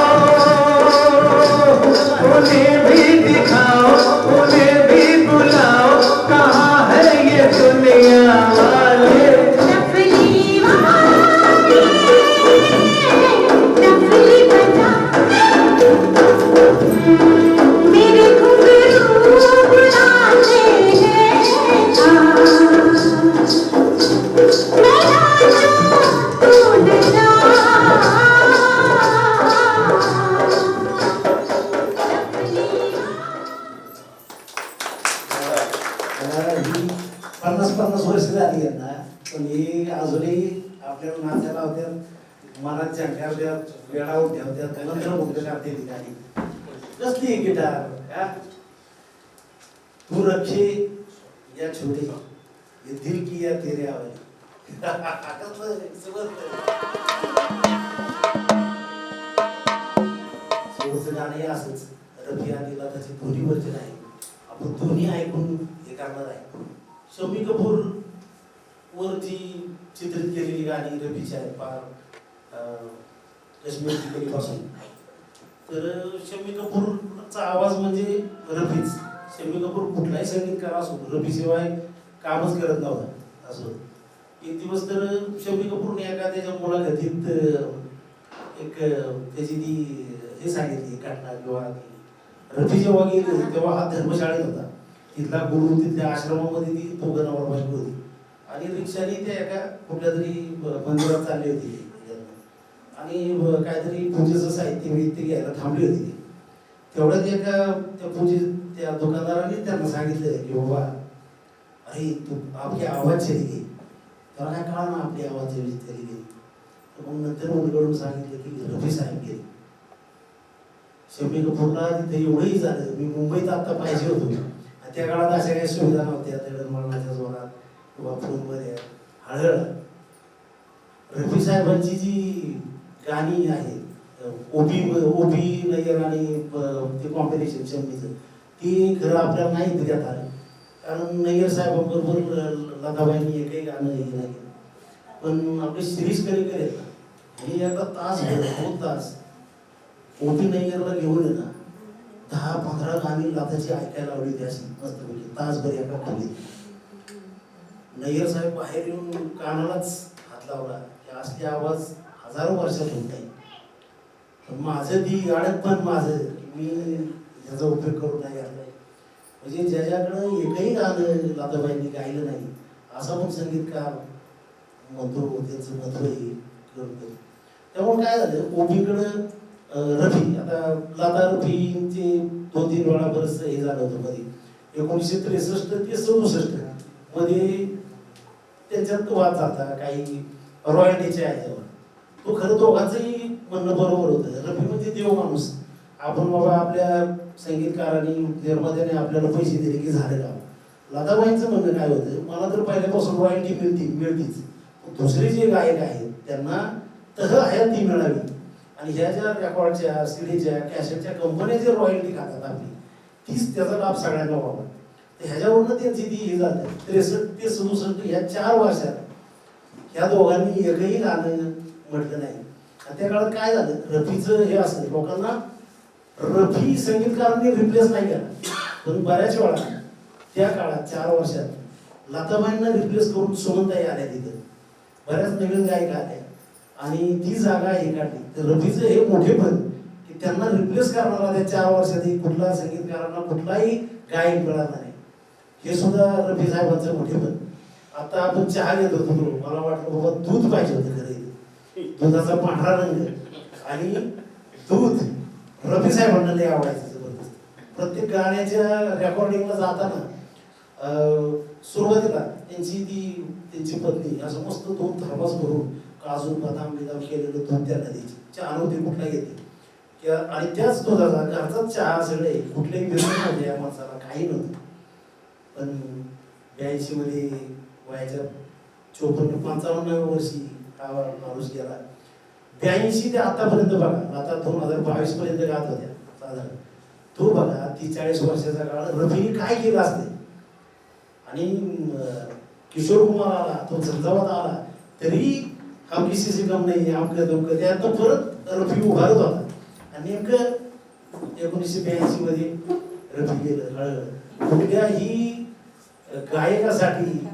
उन्हें भी दिखाओ, उन्हें भी बुलाओ, कहाँ है ये दुनिया वाले। डफली वाले, डफली बजा, मेरे घुंघरू उड़ाते हैं आज। मैं नाचूं तू न जा। ही 50-50 वर्ष झाली आहेत ना, पण ही अजूनही आपल्याला नाचायला होत्यात, मनात झंकार होत्यात, वेळा उठ्या होत्यात, नंतर मुक्त करते ती गाणी. कसली गिटार, तू रक्षे या छोटे, ये दिल की या तेरे आवाज. कसलं समजलं. शेवटचं गाणं हे असंच, रफी आणि लताची दोन्ही वर्जन आहे. आपण दोन्ही ऐकून हे करणार आहे. शम्मी कपूर वर जी चित्रित केलेली गाणी रफीची आहेत फार काश्मीरची कलीपासून. तर शम्मी कपूरचा आवाज म्हणजे रफीच. शम्मी कपूर कुठलाही संगीतकार असो रफीशिवाय कामच करत नव्हता असं. एक दिवस तर शम्मी कपूरने एका त्याच्या मुलाखतीत एक त्याची ती हे सांगितली घटना किंवा रफी जेव्हा गेली तेव्हा हा धर्मशाळेत होता. तिथला गुरु तिथल्या आश्रमामध्ये ती दोघं नवरा बायको होती आणि रिक्षाने त्या एका कुठल्या तरी मंदिरात चालली होती आणि काहीतरी पूजेचं साहित्य मिळते घ्यायला थांबली होती. तेवढ्यात एका त्या त्या दुकानदाराने त्यांना सांगितलं की बाबा अरे तू आपली आवाज चली गेली. तेव्हा काय कळा ना आपली आवाज चली गेली. तर मग नंतर उलगडून सांगितलं की रफी साहेब गेले. शम्मी कपूरला तिथे एवढंही झालं. मी मुंबईत आता पाहिजे होतो. त्या काळात अशा काही सुविधा नव्हत्या दळणवळणाच्या जोरात किंवा फोनमध्ये हळहळ. रफी साहेबांची जी गाणी आहेत ओबी नय्यर आणि ते कॉम्बिनेशन शम्मीचं ती खरं आपल्याला नाही देण्यात आलं. कारण नय्यर साहेबांबरोबर लताबाईंनी एकही गाणं हे नाही. पण आपले शिरीष कलेकर आहेत ना हे एकदा तास 2 तास ओबी नय्यरला घेऊन येणार 10-15 गाणी लाताची ऐकायला आवडली होती अशी मस्तपैकी तासभर एका खोलीत. नय्यर साहेब बाहेर येऊन कानालाच हात लावला की असले आवाज हजारो वर्षात होत नाही. पण माझं ती अडकपण माझं मी ह्याचा उपयोग करू नाही घातलाय. म्हणजे ज्याच्याकडं एकही गाणं लाताबाईंनी गायलं नाही असा पण संगीतकार म्हणतो त्यांचं महत्व हे करतो. त्यामुळे काय झालं ओबीकडं रफी आता लाता रफींचे 2-3 वेळा बरंच हे झालं होतं मध्ये 1963 ते 67 मध्ये त्यांच्यात वाद झाला काही रॉयल्टीच्या ह्याच्यावर. तो खरं दोघांचंही म्हणणं बरोबर होतं. रफी म्हणजे देव माणूस. आपण बाबा आपल्या संगीतकारांनी निर्मात्याने आपल्याला पैसे दिले की झालं का. लताबाईंचं म्हणणं काय होतं मला तर पहिल्यापासून रॉयल्टी मिळतीच. दुसरे जे गायक आहेत त्यांना तह हयात ती मिळावी आणि ह्या ज्या रेकॉर्डच्या सीडीच्या कॅसेटच्या कंपन्या जे रॉयल्टी खातात आपली तीच त्याचा लाभ सगळ्यांना व्हावा. तर ह्याच्यावरनं त्यांची ती हे झालं. 63 ते 67 ह्या 4 वर्षात ह्या दोघांनी एकही गाणं म्हटलं नाही. आणि त्या काळात काय झालं रफीचं हे असं लोकांना रफी संगीतकारांनी रिप्लेस नाही केला. पण बऱ्याच वेळा त्या काळात 4 वर्षात लताबाईंना रिप्लेस करून सुमनताई आल्या तिथं. बऱ्याच नवीन गायिका आल्या आणि ती जागा हे काढली. तर रफीचं हे मोठेपण की त्यांना रिप्लेस करणारा त्या 4 वर्षातही कुठला संगीतकारांना कुठलाही गायक मिळाला नाही. हे सुद्धा रफी साहेबांचं मोठेपण. आता आपण चहा घेत होतो मला वाटलं बाबा दूध पाहिजे होतं घरी. दुधाचा पांढरा रंग आणि दूध रफी साहेबांना लय आवडायचं जबरदस्त. प्रत्येक गाण्याच्या रेकॉर्डिंगला जाताना सुरुवातीला त्यांची पत्नी असं मस्त 2 थर्मास भरून काजू बदाम केलेलं दूध त्यांना द्यायची. चहा नव्हती कुठला घेते आणि त्याच दुधाचा घरचाच चहा सगळे कुठलेही व्यसन नव्हते या माणसाला काही नव्हतं. पण 82 मध्ये वयाच्या 54-55 वर्षी हा माणूस गेला. 82 ते आतापर्यंत बघा आता 2022 पर्यंत गात होत्या साधारण. तो बघा 40 वर्षाचा काळ रफीने काय केलं असते. आणि किशोर कुमार आला तो झंझावात आला तरी हम किसी से कम नाही आमकं दुमकं त्यातनं परत रफी उभारत होता. आणि नेमकं 1982 मध्ये रफी गेलं हळहळ. मुलगा ही गायकासाठी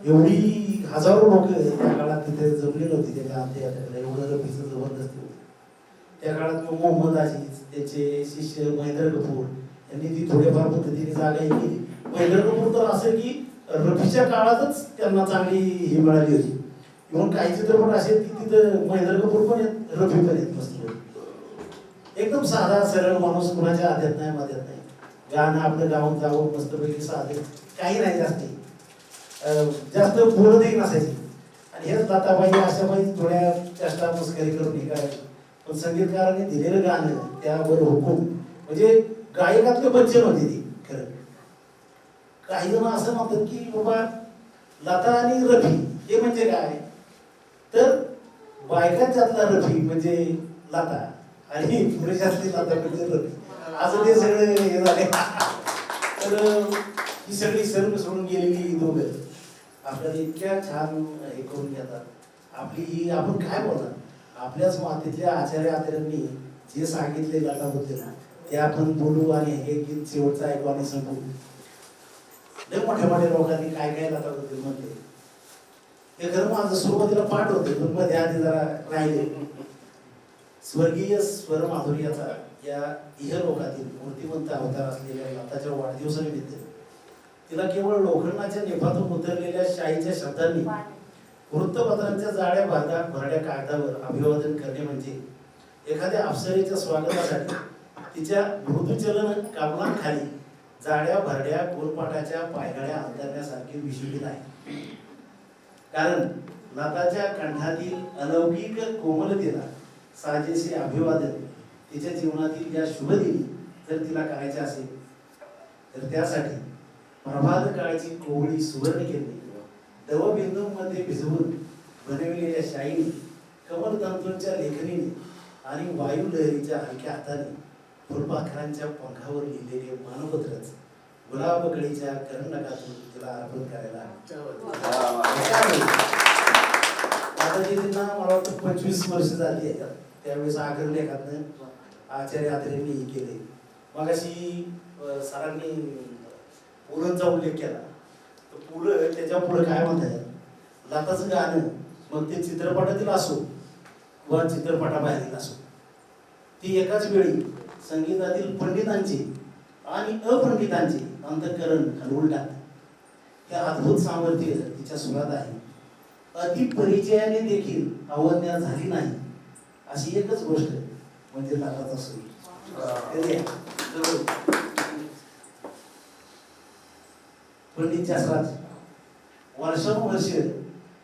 एवढी हजारो लोक त्या काळात तिथे जमलेली होती त्या गावात. एवढं रफीचं जबरदस्त होतं त्या काळात. मोहम्मद अजीज त्याचे शिष्य महेंद्र कपूर यांनी ती थोड्याफार पद्धतीने जागा हे केली. महेंद्र कपूर तर असं की रफीच्या काळातच त्यांना चांगली ही मिळाली होती. इव्हन काही चित्रपट असे की तिथं महेंद्र कपूर पण आहेत रफी पण आहेत. मस्त एकदम साधा सरळ माणूस कुणाच्या आद्यात नाही मध्यात नाही. गाणं आपलं गाऊन जाऊन मस्तपैकी साधे काही नाही जास्त बोलतही नसायची. आणि हेच लताबाई आशाबाई थोड्या चेष्टा मस्करी करून हे करायची. पण संगीतकारांनी दिलेलं गाणं त्यावर हुकूम म्हणजे गायकातले बच्चन होते ती खरं. काही जण असं म्हणतात की बाबा लता आणि रफी हे म्हणजे काय तर बायकांच्यातला रफी म्हणजे लता आणि पुरुषातली लता म्हणजे रफी असं ते सगळे हे झाले. तर ही सगळी सर्व सोडून गेलेली दोघं आपल्याला इतक्या छान हे करून घेतात. आपली ही आपण काय बोलणार आपल्याच मातीतल्या आचार्य आचार्यांनी जे सांगितले लताबद्दल ते आपण बोलू आणि हे गीत शेवटचं ऐकू आणि सांगू. लय मोठ्या मोठ्या लोकांनी काय काय लताबद्दल म्हणते. हे खरं माझं सुरुवातीला पाठ होते पण मध्ये आधी जरा राहिले. स्वर्गीय स्वर माधुर्याचा या इहलोकातील मूर्तिमंत अवतार असलेल्या लताच्या वाढदिवसानिमित्त तिला केवळ लोखंडाच्या निफातून उतरलेल्या शाईच्या शब्दांनी वृत्तपत्रांच्या जाड्या भरड्या कागदावर अभिवादन करणे म्हणजे एखाद्या अप्सरेच्या स्वागतासाठी तिच्या मृदुचलन कमलांखाली जाड्या भरड्या गोलपाटाच्या पायघड्या अंतरण्यासारखे विशेष आहे. कारण लताच्या कंठातील अलौकिक कोमलतेला साजेसे अभिवादन तिच्या जीवनातील या शुभदिनी जर तिला करायचे असेल तर त्यासाठी प्रभात काळची कोवळी सुवर्ण केली दवबिंदूंमध्ये भिजवून बनविलेल्या शाईने कमलतंतूंच्या लेखणीने आणि वायुलहरीच्या हलक्या हाताने फुलपाखरांच्या पंखावर लिहिलेले मानपत्रच गुलाबकळीच्या करंडकातून तिला अर्पण करायला मला वाटतं 25 वर्ष झाली आहेत. त्यावेळेस आग्रलेखातनं आचार्य आत्रेंनी केले. मगाशी सरांनी पुरणचा उल्लेख केला. तर पुढं त्याच्या पुढे काय म्हणतात, लताचं गाणं मग ते चित्रपटातील असो किंवा चित्रपटाबाहेरील असो, ती एकाच वेळी संगीतातील पंडितांचे आणि अपंडितांचे अंतःकरण हलवून टाकते. हे अद्भुत सामर्थ्य तिच्या सुरात आहे. अतिपरिचयाने देखील अवज्ञा झाली नाही अशी एकच गोष्ट म्हणजे लताचा सूर. पंडित शास्त्रात वर्षानुवर्ष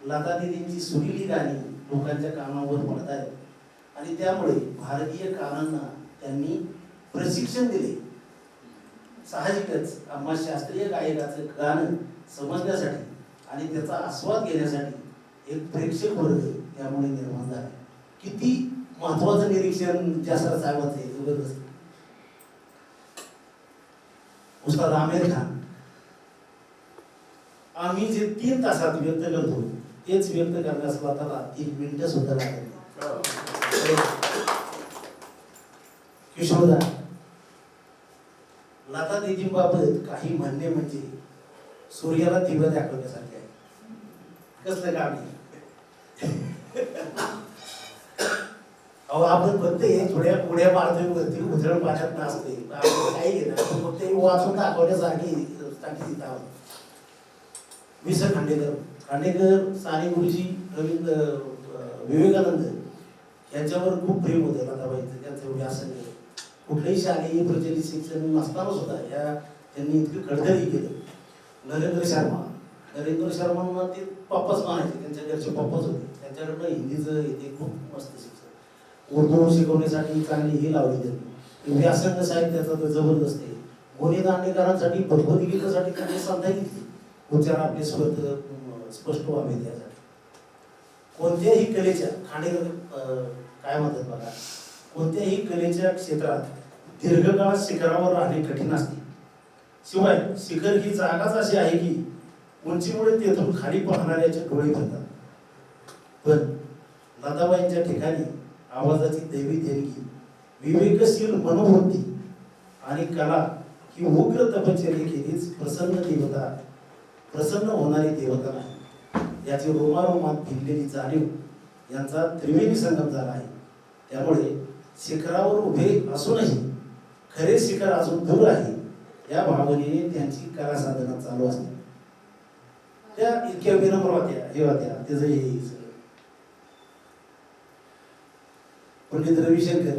लता दिदींची सुरीली गाणी लोकांच्या कानावर पडत आहेत आणि त्यामुळे भारतीय कानांना त्यांनी प्रशिक्षण दिले. साहजिकच आम्हा शास्त्रीय गायकाचं गाणं समजण्यासाठी आणि त्याचा आस्वाद घेण्यासाठी एक प्रेक्षक वर्ग त्यामुळे निर्माण झाला. किती महत्वाचं निरीक्षण शास्त्र साहेबांचं आहे, जबरदस्त. उस्ताद आमिर खान, आम्ही जे 3 तासात व्यक्त करतो तेच व्यक्त करण्यास स्वतःला 1 मिनिट सुद्धा लागत नाही. किशोरदा, लता दीदींबाबत काही म्हणणे म्हणजे सूर्याला दिवा दाखवण्यासारखे आहे. कसलं काम आहे. अहो आपण फक्त हे थोड्या पुढ्या मारतोय वरती उधळ पाण्यात नाचतोय, काही घेणार फक्त वाचून दाखवण्यासारखी तिथं आहोत. वि. स. खांडेकर साने गुरुजी विवेकानंद यांच्यावर खूप प्रेम होतं लताबाईंचं. त्यांचं व्यासंग कुठलंही शालेय प्रचलित शिक्षण नसताना सुद्धा त्यांनी इतकं कडधडी केलं. नरेंद्र शर्मांना ते पप्पाच मानायचे, त्यांच्या घरचे पप्पाच होते. त्यांच्याकडनं हिंदीचं येते खूप मस्त शिक्षण, उर्दू शिकवण्यासाठी चांगली ही लावली त्यांनी. व्यासंग साहित्याचा तर जबरदस्त आहे. गोनी दांडेकरांसाठी भगवद्गीतेसाठी त्यांनी संध्या घेतली, उच्चार आपले स्पष्ट व्हावे त्यासाठी. कोणत्याही कलेच्या खांडेकर काय म्हणतात बघा, कोणत्याही कलेच्या क्षेत्रात दीर्घकाळ शिखरावर राहणे कठीण असते. शिवाय शिखर ही जागाच अशी आहे की उंचीमुळे तेथून खाली पाहणाऱ्याचे डोळे भरतात. पण लताबाईंच्या ठिकाणी आवाजाची दैवी देणगी, विवेकशील मनोवृत्ती आणि कला ही उग्र तपश्चर्येखेरीज प्रसन्न होणारी देवता नाही. याची रोमारोमात भिनलेली जाणीव यांचा त्रिवेणी संगम झाला आहे. त्यामुळे शिखरावर उभे असूनही खरे शिखर अजून दूर आहे या भावनेने त्यांची कला साधना चालू असते. त्या इतक्या विनम्र होत्या, हे होत्या, त्याचं हे सगळं. पंडित रविशंकर,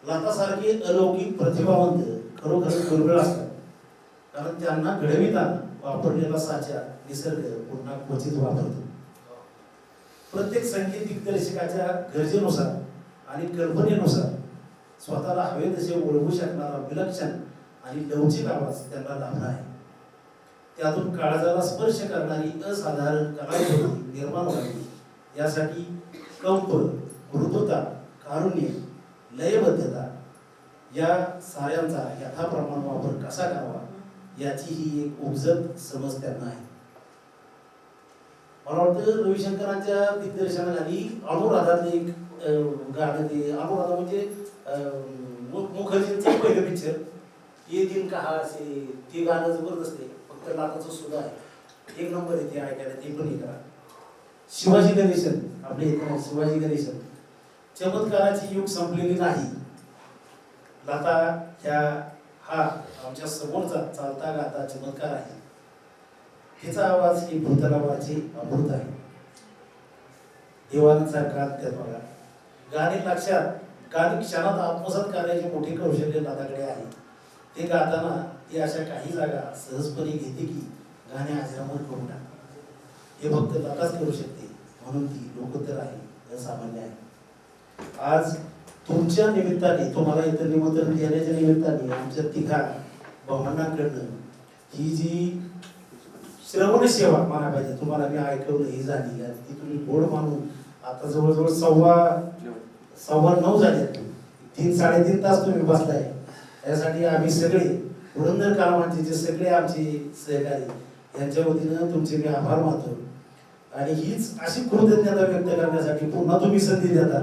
लतासारखे अलौकिक प्रतिभावंत खरोखर दुर्मिळ असतात. कारण त्यांना घडविताना वापरलेला साचा निसर्ग पुन्हा क्वचित वापरतो. प्रत्येक संगीत दिग्दर्शकाच्या गरजेनुसार आणि कल्पनेनुसार स्वतःला हवे तसे ओळखू शकणारा विलक्षण आणि लवचिक आवाज त्यांना लाभला आहे. त्यातून काळजाला स्पर्श करणारी असाधारण कलाकृती निर्माण व्हावी यासाठी कंप, मृदुता, कारुण्य, लयबद्धता या साऱ्यांचा यथाप्रमाण वापर कसा करावा याची ही एक उपजत समज त्यांना आहे. मला वाटतं रविशंकरांच्या दिग्दर्शनाखाली अनुराधातले एक गाणं, ते अनुराधा म्हणजे मुखर्जींचं पहिलं पिक्चर ये दिन कहा असे, ते गाणं जबरदस्त आहे. फक्त लताचं सुद्धा आहे, 1 नंबर आहे ते ऐकायला, ते पण हे करा. शिवाजी गणेशन, आपले शिवाजी गणेशन, चमत्काराची युग संपलेली नाही. लता हा आमच्या समोरचा चालता गाता चमत्कार आहे. तिचा आवाज ही भूतलावाचे अमृत आहे. देवांसारखा त्यात बघा. गाणी क्षणात आत्मसात करण्याची मोठी कौशल्य लताकडे आहे. ते गाताना ती अशा काही जागा सहजपणे घेते की गाणे अजरामर करून टाकते. हे फक्त लताच करू शकते, म्हणून ती लोकोत्तर आहे, असामान्य आहे. आज तुमच्या निमित्ताने, तुम्हाला इथं निमंत्रण देण्याच्या निमित्ताने आमच्या तिघा भावंडांकडनं ही जी श्रवण सेवा मला पाहिजे, तुम्हाला मी ऐकवलं ही झाली आणि ती तुम्ही गोड मानून आता जवळजवळ 9:15 झाले, 3-3.5 तास तुम्ही बसलाय. यासाठी आम्ही सगळे पुरंदर कालमांचे जे सगळे आमचे सहकारी यांच्या वतीनं तुमचे मी आभार मानतो. आणि हीच अशी कृतज्ञता व्यक्त करण्यासाठी पुन्हा तुम्ही संधी देता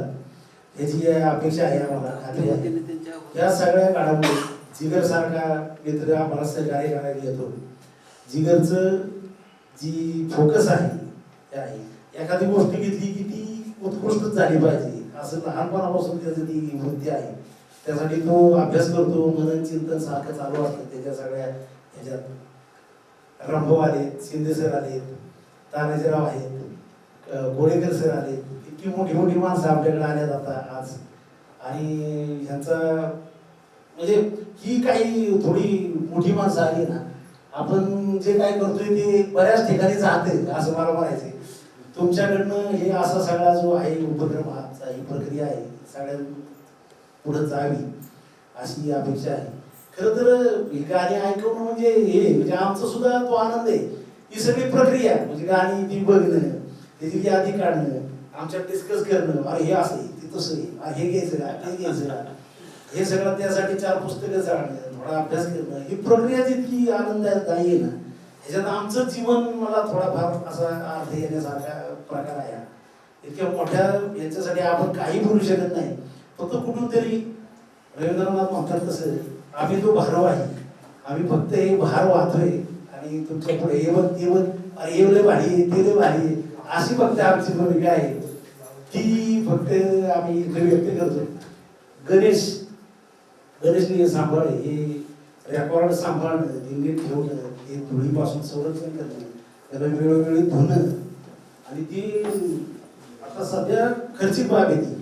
याची अपेक्षा आहे, आम्हाला खात्री आहे. या सगळ्या काळामध्ये जिगर सारखा मित्र आम्हाला सहकार्य करायला येतो. जिगरचं जी फोकस आहे ते आहे एखादी गोष्ट घेतली की ती उत्कृष्टच झाली पाहिजे असं लहानपणापासून त्याचं ती वृत्ती आहे. त्यासाठी तो अभ्यास करतो, मनन चिंतन सारखं चालू असतं त्याच्या सगळ्या ह्याच्यात. रंभव आलेत, शिंदे सर आलेत, तानाजीराव आहेत, गोळेकर सर आलेत, इतकी मोठी मोठी माणसं आपल्याकडे आल्यात आता आज. आणि ह्यांचा म्हणजे ही काही थोडी मोठी माणसं आली ना, आपण जे काय करतोय ते बऱ्याच ठिकाणी जाते असं मला म्हणायचंय. तुमच्याकडनं हे असा सगळा जो आहे उपक्रम, आजचा ही प्रक्रिया आहे सगळ्या पुढे जावी अशी अपेक्षा आहे. खरं तर ही गाणी ऐकवणं म्हणजे हे म्हणजे आमचा सुद्धा तो आनंद आहे. ही सगळी प्रक्रिया म्हणजे गाणी ती बघणं, त्याची यादी काढणं, आमच्यात डिस्कस करणं, अरे हे असं आहे ते तसं आहे, अरे हे घ्यायचं का ते घ्यायचं का, हे सगळं त्यासाठी 4 पुस्तकं जाणणं, थोडा अभ्यास करणं, ही प्रक्रिया जितकी आनंददायी आहे ना, ह्याच्यात आमचं जीवन मला थोडाफार असा अर्थ येण्यासारखा प्रकार आहे. इतक्या मोठ्या यांच्यासाठी आपण काही बोलू शकत नाही. फक्त कुठून तरी रवींद्रनाथ म्हणतात तसं आम्ही तो भारव आहे, आम्ही फक्त हे भार वाहतोय आणि तुमच्या पुढे हे बघ ते बघ, अरे हे लय भारी ते लय भारी अशी फक्त आमची भूमिका आहे, ती फक्त आम्ही इथे व्यक्त करतो. गणेशने सांभाळ हे रेकॉर्ड सांभाळणं, नीट ठेवणं, ते धुळीपासून संरक्षण करणं, त्याला वेळोवेळी धुणं, आणि ती आता सध्या खर्चिक बाब आहे ती.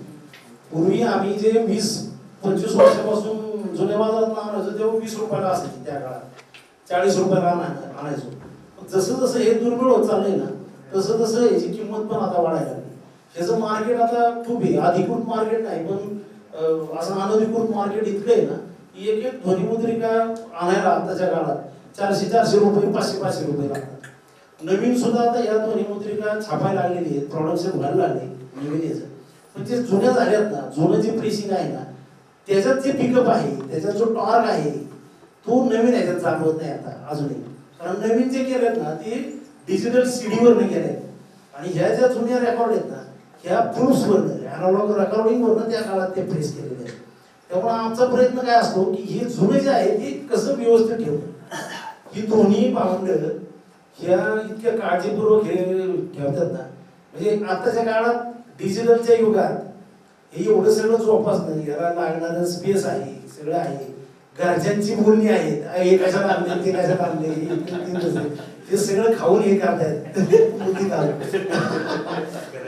पूर्वी आम्ही जे 20-25 वर्षापासून जुन्या बाजारात आणायचो तेव्हा 20 रुपयाला असायची, त्या काळात 40 रुपयाला आणायचो. जसं जसं हे दुर्मिळ होत चाललंय ना, तसं तसं याची किंमत पण आता वाढायला लागली. ह्याचं मार्केट आता खूप आहे, अधिकृत मार्केट नाही पण असं अनधिकृत मार्केट इतकं आहे ना की एक एक ध्वनिमुद्रिका आणायला आताच्या काळात 400-400 रुपये, 500-500 रुपये लागतात. नवीन सुद्धा आता या ध्वनिमुद्रिका छापायला लागलेली आहेत, प्रोडक्शन व्हायला लागले नवीन याचं. पण जे जुन्या झाल्यात ना, जुनं जे प्रेसिंग आहे ना, त्याच्यात जे पिकअप आहे, त्याच्यात जो टॉर्क आहे तो नवीन ह्याच्यात जाणवत नाही आता अजूनही. कारण नवीन जे केलेत ना ते डिजिटल सीडीवरनं केलेत, आणि ह्या ज्या जुन्या रेकॉर्ड आहेत ना ह्या प्रूफ्सवरनं, अॅनालॉग रेकॉर्डिंगवरनं त्या काळात ते प्रेस केलेले आहेत. त्यामुळे आमचा प्रयत्न काय असतो की हे जुनं जे आहे ते कसं व्यवस्थित ठेवणं. ही दोन्ही भावंड ह्या इतक्या काळजीपूर्वक हे ठेवतात ना, म्हणजे आताच्या काळात डिजिटलच्या युगात हे एवढं सगळं जोपासणं, याला लागणारं स्पेस आहे, सगळं आहे, घरच्यांची बोलणी आहेत, हे कशाला आणले ते कशाला आणले, ते सगळं खाऊन हे करतायत.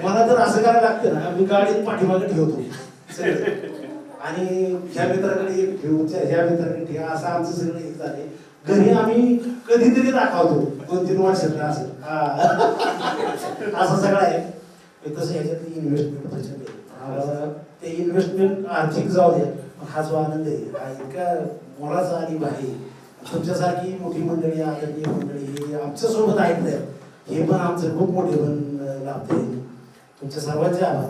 मला तर असं करायला लागतं ना, मी गाडीत पाठीमागे ठेवतो आणि ह्या मित्राकडे एक ठेवू, ह्या मित्राकडे ठेव, असं आमचं सगळं एक झालंय. घरी आम्ही कधीतरी दाखवतो 2-3 वर्षात असं असं सगळं आहे. तसं ह्याच्यातली इन्व्हेस्टमेंट प्रचंड आहे. ते इन्व्हेस्टमेंट आर्थिक जाऊ द्या, हा जो आनंद आहे हा इतका मोलाचा आणि भारी. तुमच्यासारखी मोठी मंडळी, आदरणीय मंडळी हे आमच्या सोबत आहेत, हे पण आमचं खूप मोठे पण लाभते. तुमच्या सर्वांचे आभार.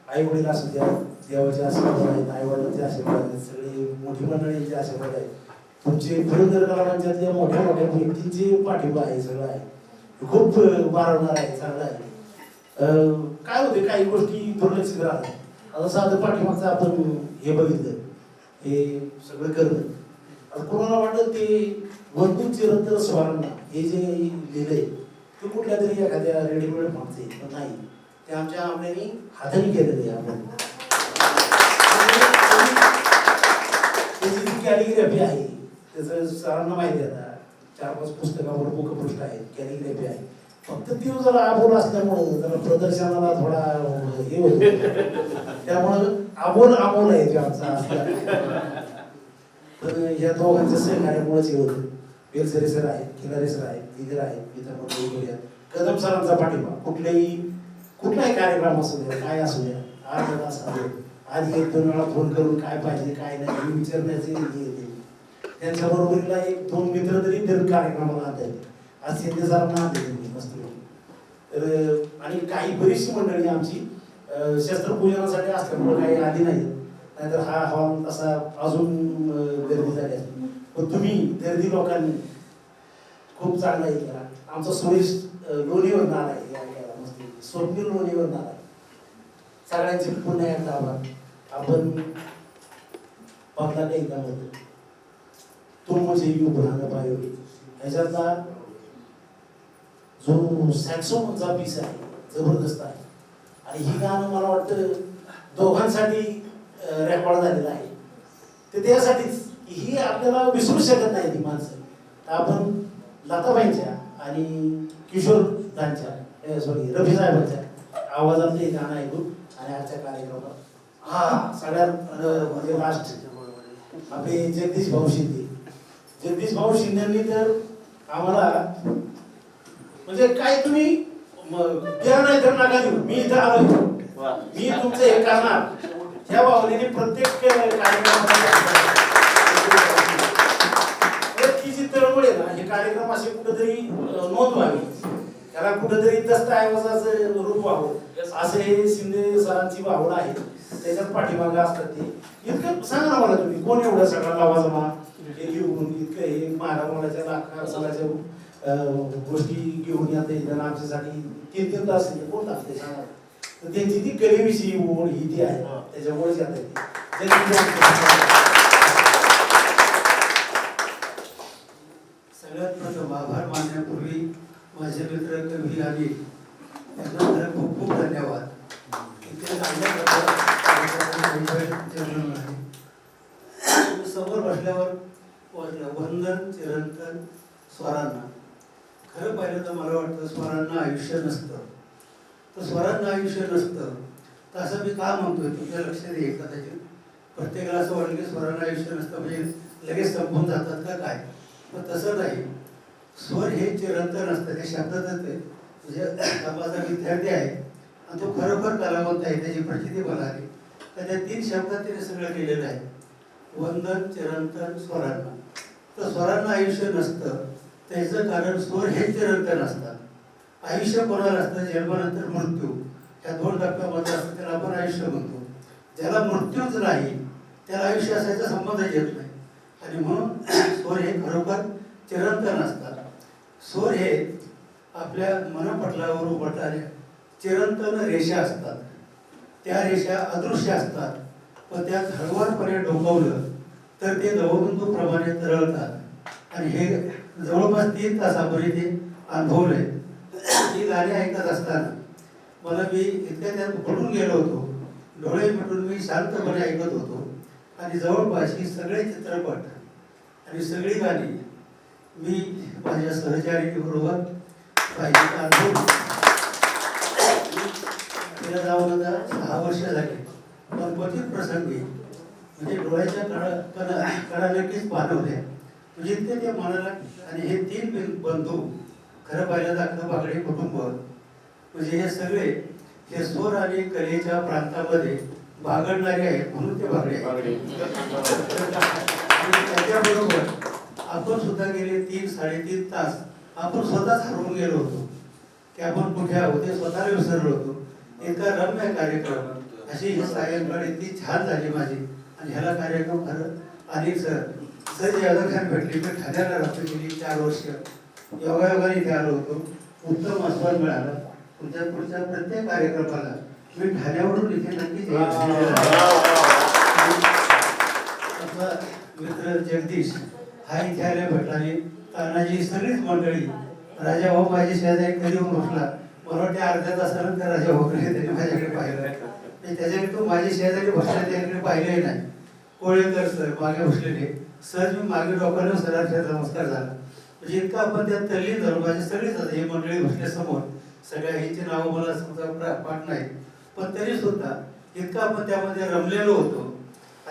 आई वडील असू द्या, देवाचे आशीर्वाद आहेत, आई वडिलांचे आशीर्वाद आहेत, सगळे मोठी मंडळींचे आशीर्वाद आहेत, तुमचे पुरंदर कलावंतांच्या मोठ्या मोठ्या व्यक्तींचे पाठिंबा आहे, सगळं आहे, खूप वारवणार आहे, चांगलं आहे. काय होते काही गोष्टी दुर्लक्षित राहतात. आता साधं पाठीमागचं आपण हे बघितलं, हे सगळं करणं, आता कोणाला वाटत ते बंदूक चिरंतर स्वारांना हे जे लिहिलंय ते कुठल्या तरी एखाद्या रेडीमेड मागचे, पण नाही, ते आमच्या आमल्याने हाताने केलेलं आहे. आपण त्याची जी कॅलिग्राफी आहे त्याचं सरांना माहिती आहे, आता 4-5 पुस्तकावर मुखपृष्ठ आहेत, कॅलिग्राफी आहे. फक्त ती जरा आबोल असल्यामुळं जरा प्रदर्शनाला थोडा हे होतो, त्यामुळं आबोल आहे ते आमचा असला. तर या दोघांच्या सहकार्यामुळेच हे होतं. वेलसरे सर आहेत, खिलारे सर आहेत, दिगर आहेत, मित्र कदम सरांचा पाठिंबा कुठलाही कार्यक्रम असू द्या, काय असू द्या, अर्धा तास आधी 1-2 वेळा फोन करून काय पाहिजे काय नाही विचारण्याचे येते. त्यांच्या बरोबरीला 1-2 मित्र तरी दर कार्यक्रमाला आणतात. आज शिंदे सरांना आणले मस्त. तर आणि काही बरीचशी मंडळी आमची शस्त्रपूजनासाठी असल्यामुळे काही आली नाही, नाहीतर हा हॉल तसा अजून गर्दी झाली असते. पण तुम्ही गर्दी लोकांनी खूप चांगला हे केला. आमचा सुरेश लोणीवर आलाय, स्वप्नील लोणीवर आलाय. सगळ्यांचे पुन्हा एकदा आभार. आपण पगला काही गावात तो मुझे यूं बुलाना पायोगे ह्याच्यातला जो सॅक्सोफोनचा पीस आहे जबरदस्त आहे आणि ही गाणं मला वाटतं दोघांसाठी रेकॉर्ड झालेलं आहे ते त्यासाठीच ही आपल्याला विसरू शकत नाही ती माणसं तर आपण लताबाईंच्या आणि किशोरदांच्या सॉरी रफी साहेबांच्या आवाजातलं हे गाणं ऐकू आणि आजच्या कार्यक्रमात हा सगळ्यात म्हणजे लास्ट आपले जगदीश भाऊ शिंदेंनी तर आम्हाला म्हणजे काय तुम्ही द्या नाही तर नका देऊ मी इथं आलो मी तुमचं हे करणार ह्या भावनेने प्रत्येक कार्यक्रमामध्ये ती जी तळमळ आहे ना हे कार्यक्रम असे कुठेतरी नोंद व्हावी त्याला कुठेतरी दस्तऐवजाचं रूप व्हावं असं हे शिंदे सरांची भावना आहे त्याच्यात पाठीमागे असतात ते इतकं सांगा ना मला तुम्ही कोण एवढं सगळा लवाजमा हे लिहून इतकं हे महाराष्ट्राच्या लाखाच्या गोष्टी घेऊन येते आमच्यासाठी 3-3 तास कोण टाकते सांगा तर त्यांची ती कलेविषयी ओढ ही ती आहे त्याच्यामुळेच येत सगळ्यात प्रथम आभार मानण्यापूर्वी माझे मित्र कवी आणि त्यांना खरं खूप खूप धन्यवाद इथे समोर बसल्यावर वंदन चिरंतन स्वरांना खरं पाहिलं तर मला वाटतं स्वरांना आयुष्य नसतं तर स्वरांना आयुष्य नसतं तर असं मी का म्हणतोय तुमच्या लक्षात येईल कदाचित प्रत्येकाला असं वाटलं की स्वरांना आयुष्य नसतं म्हणजे लगेच संपून जातात का काय पण तसं नाही स्वर हे चिरंतन असतं ते शब्दातच आहे म्हणजे माझा विद्यार्थी आहे आणि तो खरोखर कलावंत आहे त्याची प्रचिती मला आली तर त्या 3 शब्दात तिने सगळं केलेलं आहे वंदन चिरंतन स्वरांना तर स्वरांना आयुष्य नसतं त्याचं कारण स्वर हे चिरंतन असतात आयुष्य कोणाला असतं जन्मानंतर मृत्यू ह्या 2 टप्प्यामध्ये असतं त्याला आपण आयुष्य म्हणतो ज्याला मृत्यूच नाही त्याला आयुष्य असायचा संबंधच येत नाही आणि म्हणून स्वर हे खरोखर चिरंतन असतात स्वर हे आपल्या मनपटलावर उमटणाऱ्या चिरंतन रेषा असतात त्या रेषा अदृश्य असतात पण त्यात हळुवारपणे डोकावलं तर ते दवबिंदूप्रमाणे तरळतात आणि हे जवळपास 3 तासापर्यंत ते अनुभवलंय ही गाणी ऐकत असताना मला मी इतक्या त्यात पडून गेलो होतो डोळे मिटून मी शांतपणे ऐकत होतो आणि जवळपास ही सगळे चित्रपट आणि सगळी गाणी मी माझ्या सहचारिणीबरोबर पाहिजे अनुभव तिला जाऊन आता 6 वर्ष झाली पण क्वचित प्रसंगी म्हणजे डोळ्याच्या कडा नक्कीच पाणवल्या म्हणजे इतके ते मनाला आणि हे 3 बंधू खरं पाहिलं तर अख्खं बागडे कुटुंब म्हणजे हे सगळे हे स्वर आणि कलेच्या प्रांतामध्ये बागडणारे आहेत म्हणून ते बागडे आणि त्याच्याबरोबर आपण सुद्धा गेले 3-3.5 तास आपण स्वतःच हरवून गेलो होतो की आपण कुठे आहोत ते स्वतःला विसरलो होतो इतका रम्य कार्यक्रम अशी ही सायंकाळ इतकी छान झाली माझी आणि ह्याला कार्यक्रम खरं अनेक सर यादव खान भेटली मी ठाण्याला राहतो गेली 4 वर्ष योगायोगाने इथे आलो होतो उत्तम आस्वाद मिळाला तुमच्या पुढच्या प्रत्येक कार्यक्रमाला मी ठाण्यावरून इथे नक्कीच आपला मित्र जगदीश हा इथे आल्या भेटला आणि तानाजी सगळीच मंडळी राजा भाऊ माझी शेजारी कधी येऊन बसला मला वाटते अर्ध्या तासानंतर राजा भाऊकडे त्याने माझ्याकडे पाहिलं त्याच्याकडे तो माझी शेजारी बसला त्याकडे पाहिलंही नाही कोळेकर सर मागे बसलेले सर मी मागे डोक्याला सरांचा नमस्कार झाला म्हणजे इतकं आपण त्यात तल्लीन झालो माझे सगळेच आता ही मंडळी बसल्या समोर सगळ्या ह्यांची नावं मला समजा पाठ नाही पण तरी सुद्धा इतकं आपण त्यामध्ये रमलेलो होतो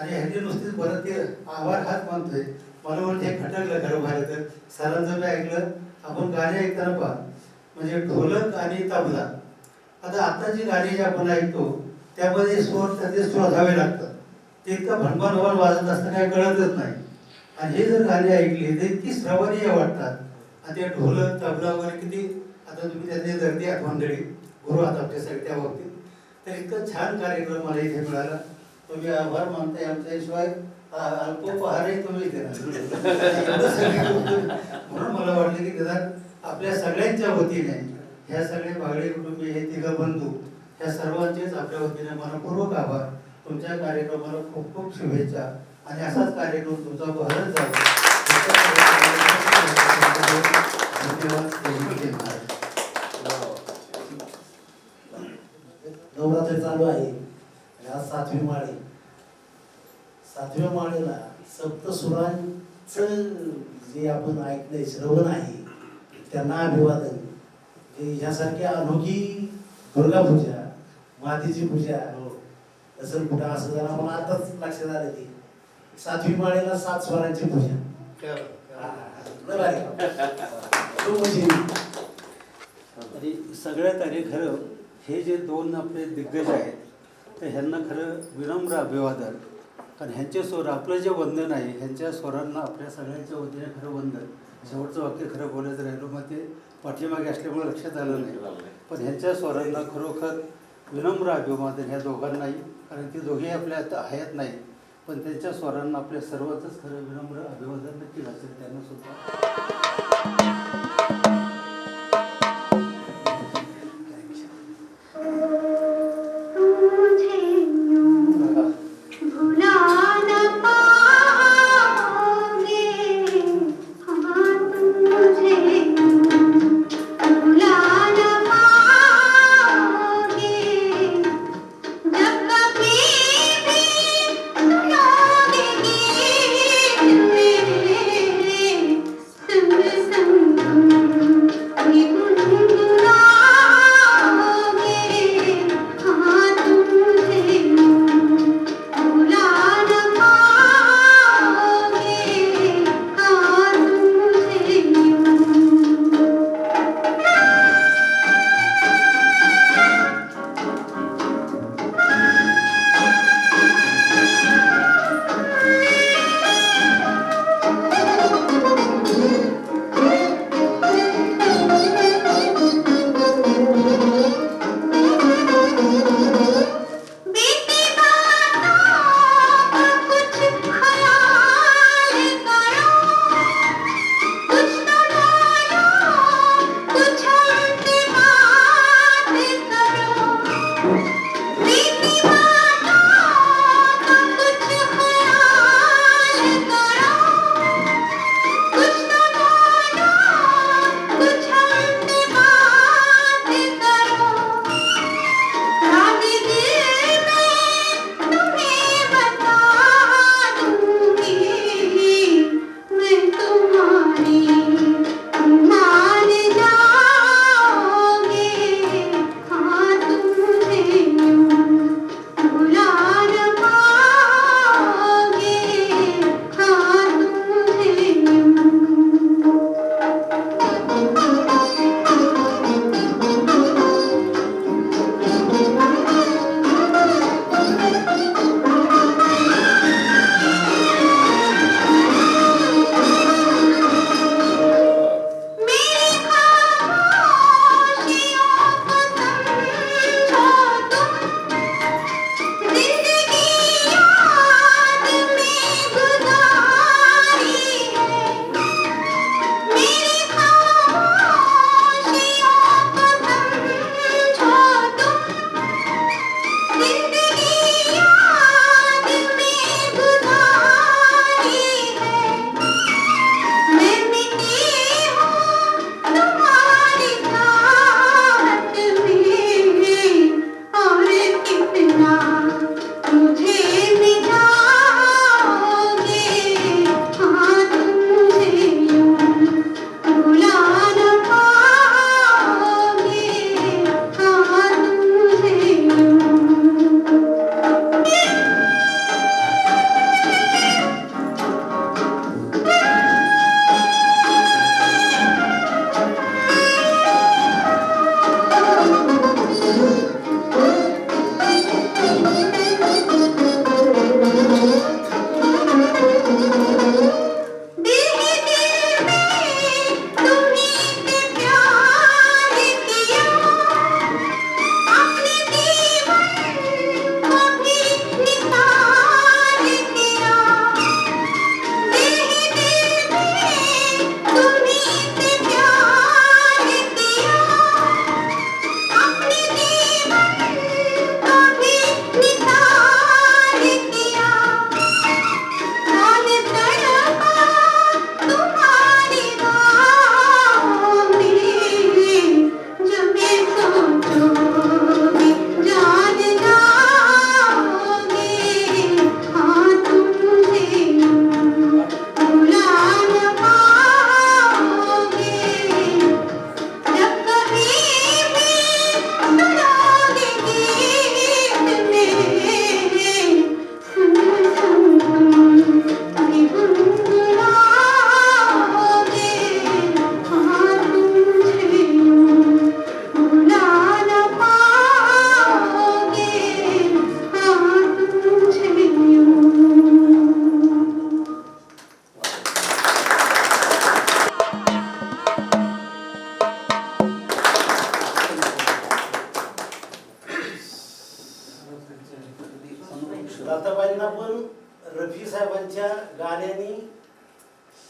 आणि ह्यांनी नुसतीच परत ते आभार हात मानतोय मला म्हणून हे खटकलं खरं बाहेर तर सरांचं मी ऐकलं आपण गाणी ऐकताना पहा म्हणजे ढोलक आणि तबला आता जी गाणी जी आपण ऐकतो त्यामध्ये स्वर त्याचे शोधावे लागतात ते इतकं भणभण वाजत असतं काय कळतच नाही आणि हे जर गाणी ऐकली तर इतकी श्रवणीय वाटतात आणि ते ढोलक तबला वगैरे किती आता तुम्ही त्याचे जगते आहात मंडळी गुरु आहात आपल्यासाठी त्या बाबतीत तर इतकं छान कार्यक्रम मला इथे मिळाला तुम्ही आभार मानताय आमच्याशिवाय अल्पोपहारही तुम्ही म्हणून मला वाटलं की निदान आपल्या सगळ्यांच्या वतीने ह्या सगळे बागडे कुटुंबीय हे 3 बंधू ह्या सर्वांचेच आपल्या वतीने मनपूर्वक आभार तुमच्या कार्यक्रमाला खूप खूप शुभेच्छा आणि असाच कार्यक्रम तुमचा बहरच जावा. धन्यवाद. जय महाराज. नवरात्री चालू आहे आणि आज 7वी माळे. 7व्या माळेला सप्तसुरांचं जे आपण ऐकलंय श्रवण आहे त्यांना अभिवादन. जे ह्यासारख्या अनोखी दुर्गापूजा मातेची पूजा असेल कुठं असं जरा मला आताच लक्षात आलं की 7वी माळेला 7 स्वरांची पूजा. आणि सगळ्यात आधी खरं हे जे 2 आपले दिग्गज आहेत तर ह्यांना खरं विनम्र अभिवादन. कारण ह्यांचे स्वर आपलं जे वंदन आहे ह्यांच्या स्वरांना आपल्या सगळ्यांच्या वतीने खरं वंदन. शेवटचं वाक्य खरं बोलायचं राहिलो मग ते पाठीमागे असल्यामुळे लक्षात आलं नाही. पण ह्यांच्या स्वरांना खरोखर विनम्र अभिवादन ह्या दोघांनाही. कारण ती दोघेही आपल्या आता हयात नाही पण त्यांच्या स्वरांना आपल्या सर्वांचंच खरं विनम्र अभिवादन नक्की असेल त्यांना सुद्धा. संग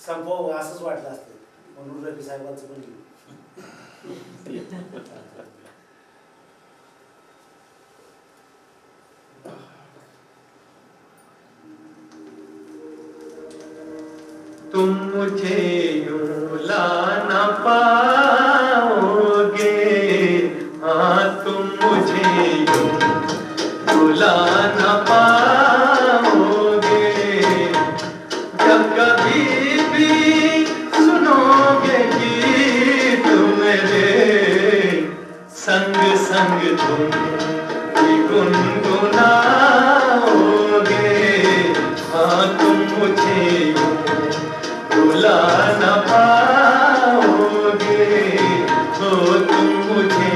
संपव असंच वाटलं असतं, म्हणून रफी साहेबांचं पण घेऊ. तुम मुझे यूं ला ना पाओगे, हाँ तुम मुझे यूं रुला ना पाओगे, जब कभी भी सुनोगे गीत मेरे, संग संग तुम भी गुनगुनाओगे, हाँ तुम मुझे यूं रुला न पाओगे, हो तुम मुझे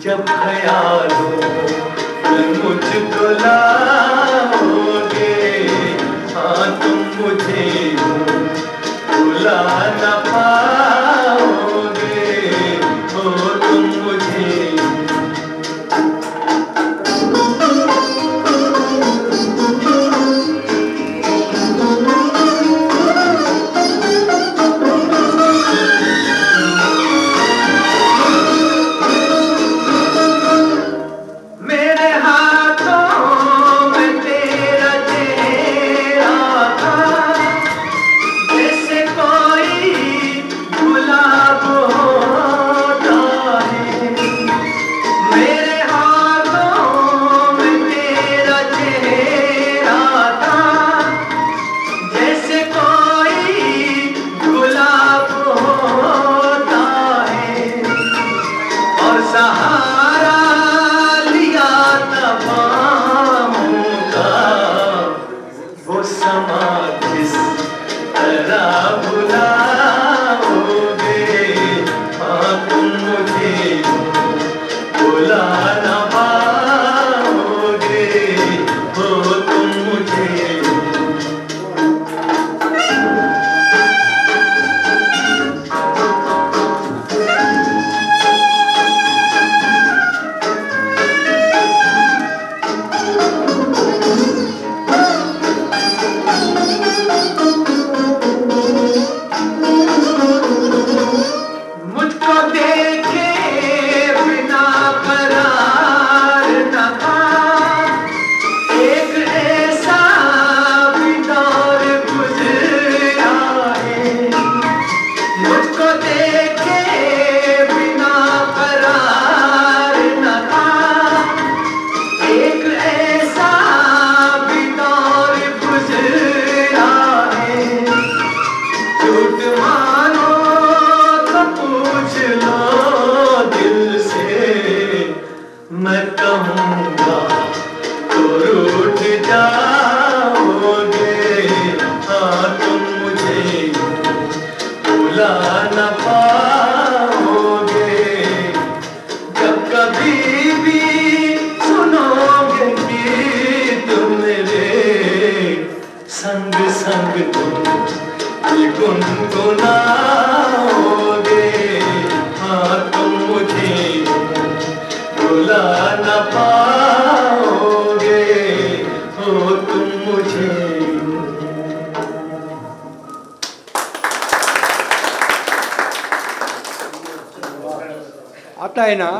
जब ख्यालों में मुझको लाओगे, हाँ तुम मुझे भुला न पाओगे, हो तुम मुझे आता आहे ना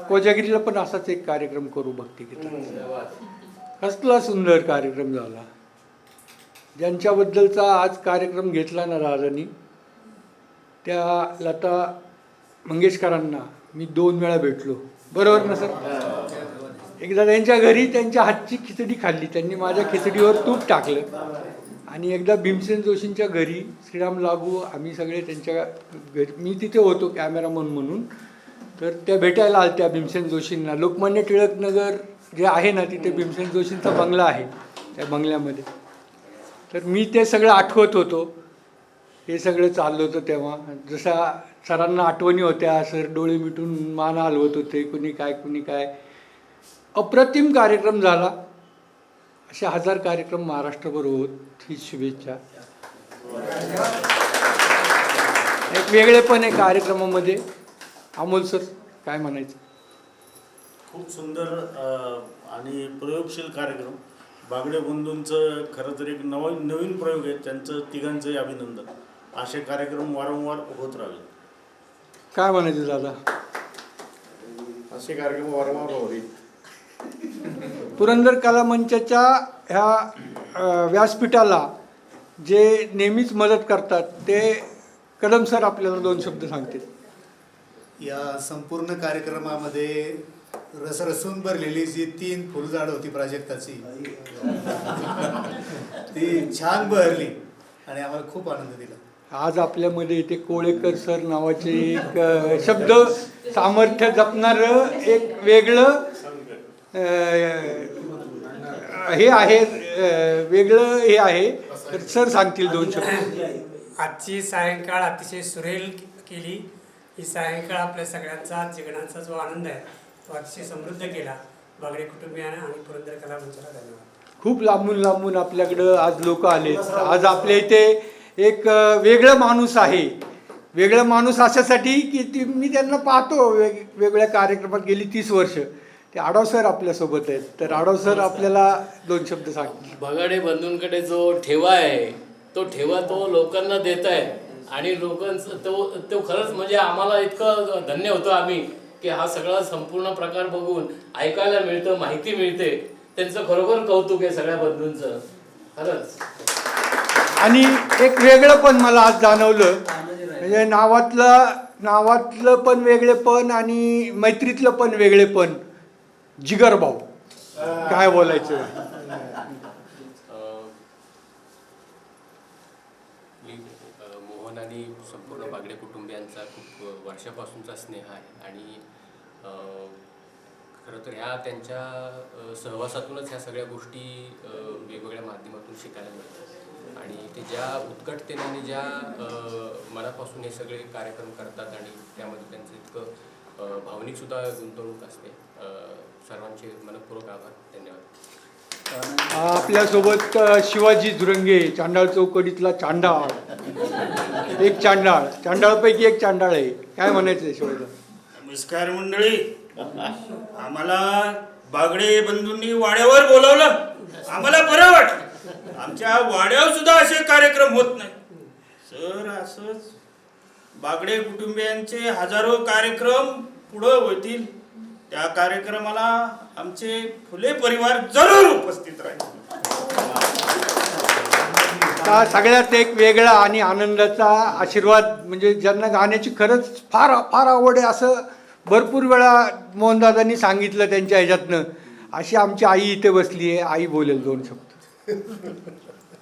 कोजागिरीला पण असाच एक कार्यक्रम करू भक्तिगीताचा. कसला सुंदर कार्यक्रम झाला. ज्यांच्याबद्दलचा आज कार्यक्रम घेतला ना राजांनी, त्या लता मंगेशकरांना मी 2 वेळा भेटलो, बरोबर ना सर? एकदा त्यांच्या घरी त्यांच्या हातची खिचडी खाल्ली, त्यांनी माझ्या खिचडीवर तूप टाकलं. आणि एकदा भीमसेन जोशींच्या घरी श्रीराम लागू आम्ही सगळे त्यांच्या घरी, मी तिथे होतो कॅमेरामन म्हणून, तर त्या भेटायला आल्या भीमसेन जोशींना. लोकमान्य टिळक नगर जे आहे ना, तिथे भीमसेन जोशींचा बंगला आहे, त्या बंगल्यामध्ये. तर मी ते सगळं आठवत होतो, हे सगळं चाललं होतं तेव्हा. जसा सरांना आठवणी होत्या, सर डोळे मिटून मान हलवत होते, कुणी काय. अप्रतिम कार्यक्रम झाला. असे 1000 कार्यक्रम महाराष्ट्रभर होत, ही शुभेच्छा. एक वेगळेपण आहे कार्यक्रमामध्ये. अमोल सर काय म्हणायचं? खूप सुंदर आणि प्रयोगशील कार्यक्रम. बागडे बंधूंचं खरं तर एक नवीन प्रयोग आहे, त्यांचं तिघांचंही अभिनंदन. असे कार्यक्रम वारंवार होत राहावे. काय म्हणायचं दादा? असे कार्यक्रम वारंवार होईल. पुरंदर कला मंचाच्या ह्या व्यासपीठाला जे नेहमीच मदत करतात ते कदम सर आपल्याला 2 शब्द सांगतील. या संपूर्ण कार्यक्रमामध्ये रसरसून भरलेली जी 3 फुलझाडं होती प्राजक्ताची, ती छान बहरली आणि आम्हाला खूप आनंद दिला. आज आपल्यामध्ये इथे कोळेकर सर नावाचे एक शब्द सामर्थ्य जपणारं एक वेगळं हे आहे, वेगळं हे आहे. तर सर सांगतील 2 शब्द. आजची सायंकाळ अतिशय सुरेल केली. ही सायंकाळ आपल्या सगळ्यांचा जगण्याचा जो आनंद आहे तो अतिशय समृद्ध केला. बागडे कुटुंबियांना आणि पुरंदर कला मंचाला धन्यवाद. खूप लांबून आपल्याकडं आज लोक आले. आज आपल्या इथे एक वेगळं माणूस आहे. वेगळं माणूस अशासाठी की मी त्यांना पाहतो वेगवेगळ्या कार्यक्रमात गेली 30 वर्ष. ते आढाव सर आपल्यासोबत आहेत. तर आढाव सर आपल्याला 2 शब्द सांगतील. बगाडे बंधूंकडे जो ठेवा आहे तो ठेवा तो लोकांना देत आहे आणि लोकांचं तो खरंच म्हणजे आम्हाला इतकं धन्य होतो आम्ही की हा सगळा संपूर्ण प्रकार बघून ऐकायला मिळतं, माहिती मिळते. त्यांचं खरोखर कौतुक आहे सगळ्या बंधूंचं खरंच. आणि एक वेगळं पण मला आज जाणवलं, म्हणजे नावातलं पण वेगळेपण आणि मैत्रीतलं पण वेगळेपण. जिगर भाऊ काय बोलायचं? मोहन आणि संपूर्ण बागडे कुटुंबियांचा खूप वर्षापासूनचा स्नेह आहे आणि खरं तर ह्या त्यांच्या सहवासातूनच ह्या सगळ्या गोष्टी वेगवेगळ्या माध्यमातून शिकायला मिळतात. आणि ते ज्या उत्कटतेने आणि ज्या मनापासून हे सगळे कार्यक्रम करतात आणि त्यामध्ये त्यांचं इतकं भावनिकसुद्धा गुंतवणूक असते. सर्वांचे मनपूर्वक आभार. धन्यवाद. आपल्यासोबत शिवाजी धुरंगे, चांडाळ चौकडीतला चांडाळ, एक चांडाळपैकी एक चांडाळ आहे. काय म्हणायचं शिवाजी? नमस्कार मंडळी. आम्हाला बागडे बंधूंनी वाड्यावर बोलावलं, आम्हाला बरं वाटलं. आमच्या वाड्यावर सुद्धा असे कार्यक्रम होत नाही सर. असंच बागडे कुटुंबियांचे हजारो कार्यक्रम पुढं होतील. त्या कार्यक्रमाला आमचे फुले परिवार जरूर उपस्थित राहील. सगळ्यात एक वेगळा आणि आनंदाचा आशीर्वाद म्हणजे ज्यांना गाण्याची खरंच फार फार आवड आहे असं भरपूर वेळा मोहनदादांनी सांगितलं त्यांच्या ह्याच्यातनं. अशी आमची आई इथे बसली आहे. आई बोलेल 2 शब्द.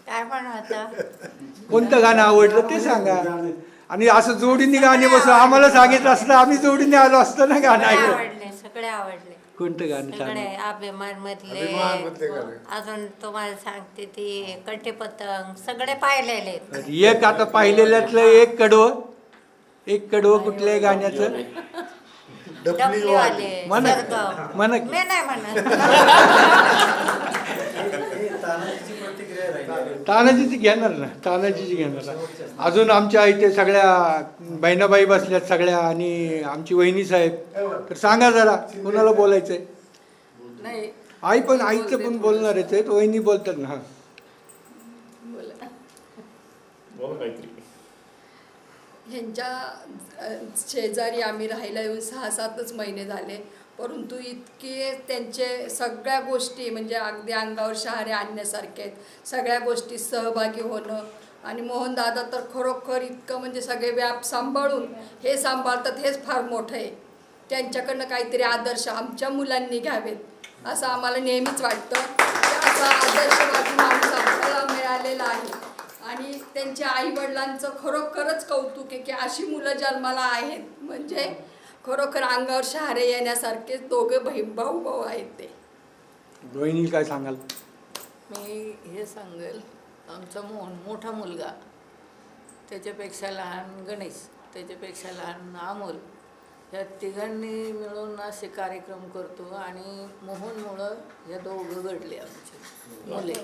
काय म्हणता? कोणतं गाणं आवडलं ते सांगा. आणि असं जोडीने गाणे बसू आम्हाला सांगितलं असतं आम्ही जोडीने आलो असतो ना गाणं ऐकलं. सगळे आवडले. कोणतं गाणं? सगळे अभिमान मधले. अजून तुम्हाला सांगते ती कटे पतंग सगळे पाहिलेले. एक आता पाहिलेल्यातलं एक कडवं कुठल्या गाण्याचं? डबलीवाले म्हणा मी नाही म्हणत. तानाजीची घेणार ना, तानाजीची घेणार. अजून आमच्या इथे सगळ्या बहिणाबाई बसल्यात सगळ्या आणि आमची वहिनी साहेब. तर सांगा जरा कोणाला बोलायचंय? नाही आई पण आईचं पण बोलणारच आहेत. वहिनी बोलतात ना. ह्यांच्या शेजारी आम्ही राहायला येऊन 6-7च महिने झाले. परंतु इतके त्यांचे सगळ्या गोष्टी म्हणजे अगदी अंगावर शहारे आणण्यासारखे आहेत. सगळ्या गोष्टी सहभागी होणं आणि मोहन दादा तर खरोखर इतकं म्हणजे सगळे व्याप सांभाळून हे सांभाळतात, हेच फार मोठं आहे. त्यांच्याकडनं काहीतरी आदर्श आमच्या मुलांनी घ्यावेत असं आम्हाला नेहमीच वाटतं. असा आदर्शवादी माणूस आपल्याला मिळालेला आहे. आणि त्यांच्या आईवडिलांचं खरोखरच कौतुक आहे की अशी मुलं जन्माला आहेत, म्हणजे खरोखर अंगावर शहारे येण्यासारखे दोघे भाऊ आहेत ते. रोहिणी काय सांगाल? मी हे सांगेल, आमचा मोठा मुलगा, त्याच्यापेक्षा लहान गणेश, त्याच्यापेक्षा लहान अमोल, या तिघांनी मिळून असे कार्यक्रम करतो आणि मोहनमुळं या दोघं घडले आमचे मुले.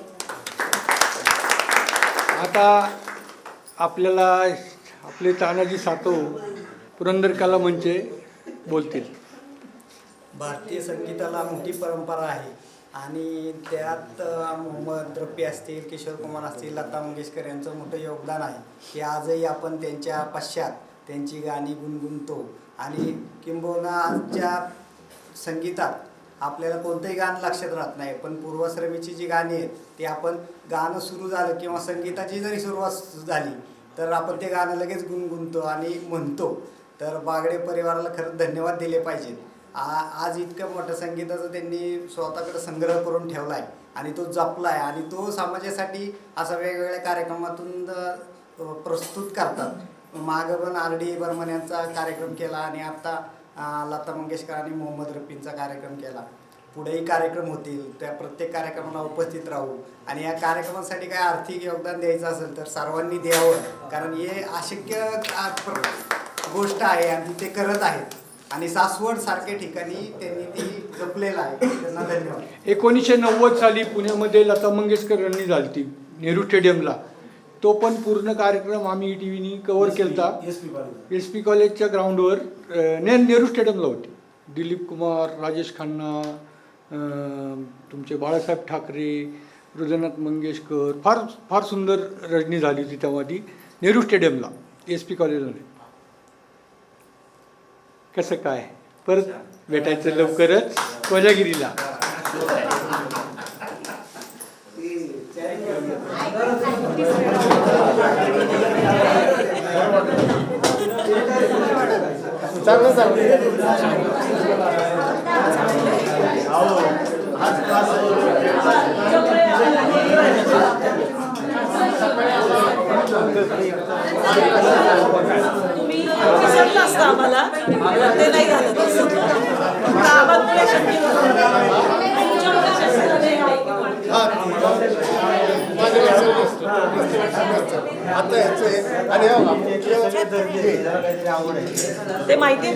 आता आपल्याला आपले तानाजी सातव पुरंदर कला मंचे बोलतील. भारतीय संगीताला मोठी परंपरा आहे आणि त्यात मोहम्मद रफी असतील, किशोर कुमार असतील, लता मंगेशकर यांचं मोठं योगदान आहे की आजही आपण त्यांच्या पश्चात त्यांची गाणी गुणगुणतो. आणि किंबहुना आजच्या संगीतात आपल्याला कोणतंही गाणं लक्षात राहत नाही, पण पूर्वश्रमीची जी गाणी आहेत ती आपण गाणं सुरू झालं किंवा संगीताची जरी सुरुवात झाली तर आपण ते गाणं लगेच गुणगुणतो आणि म्हणतो. तर बागडे परिवाराला खरंच धन्यवाद दिले पाहिजेत. आज इतकं मोठं संगीताचं त्यांनी स्वतःकडे संग्रह करून ठेवला आहे आणि तो जपला आहे आणि तो समाजासाठी असा वेगवेगळ्या कार्यक्रमातून प्रस्तुत करतात. मागं पण RD बर्मन यांचा कार्यक्रम केला आणि आता लता मंगेशकर आणि मोहम्मद रफींचा कार्यक्रम केला. पुढेही कार्यक्रम होतील, त्या प्रत्येक कार्यक्रमाला उपस्थित राहू आणि या कार्यक्रमासाठी काय आर्थिक योगदान द्यायचं असेल तर सर्वांनी द्यावं, कारण हे अशक्य गोष्ट आहे आणि ते करत आहेत आणि सासवड सारख्या ठिकाणी त्यांनी ती जपलेलं आहे. त्यांना धन्यवाद. 1990 साली पुण्यामध्ये लता मंगेशकर यांनी झाली नेहरू स्टेडियमला. तो पण पूर्ण कार्यक्रम आम्ही ETVनी कव्हर केला. SP कॉलेजच्या ग्राउंडवर नेहरू स्टेडियमला होती. दिलीप कुमार, राजेश खन्ना, तुमचे बाळासाहेब ठाकरे, हृदयनाथ मंगेशकर, फार फार सुंदर रजनी झाली होती तेव्हा ती नेहरू स्टेडियमला SP कॉलेजमध्ये. कसं काय परत भेटायचं लवकरच कोजागिरीला. आम्हाला ते नाही झालं ते माहिती आहे.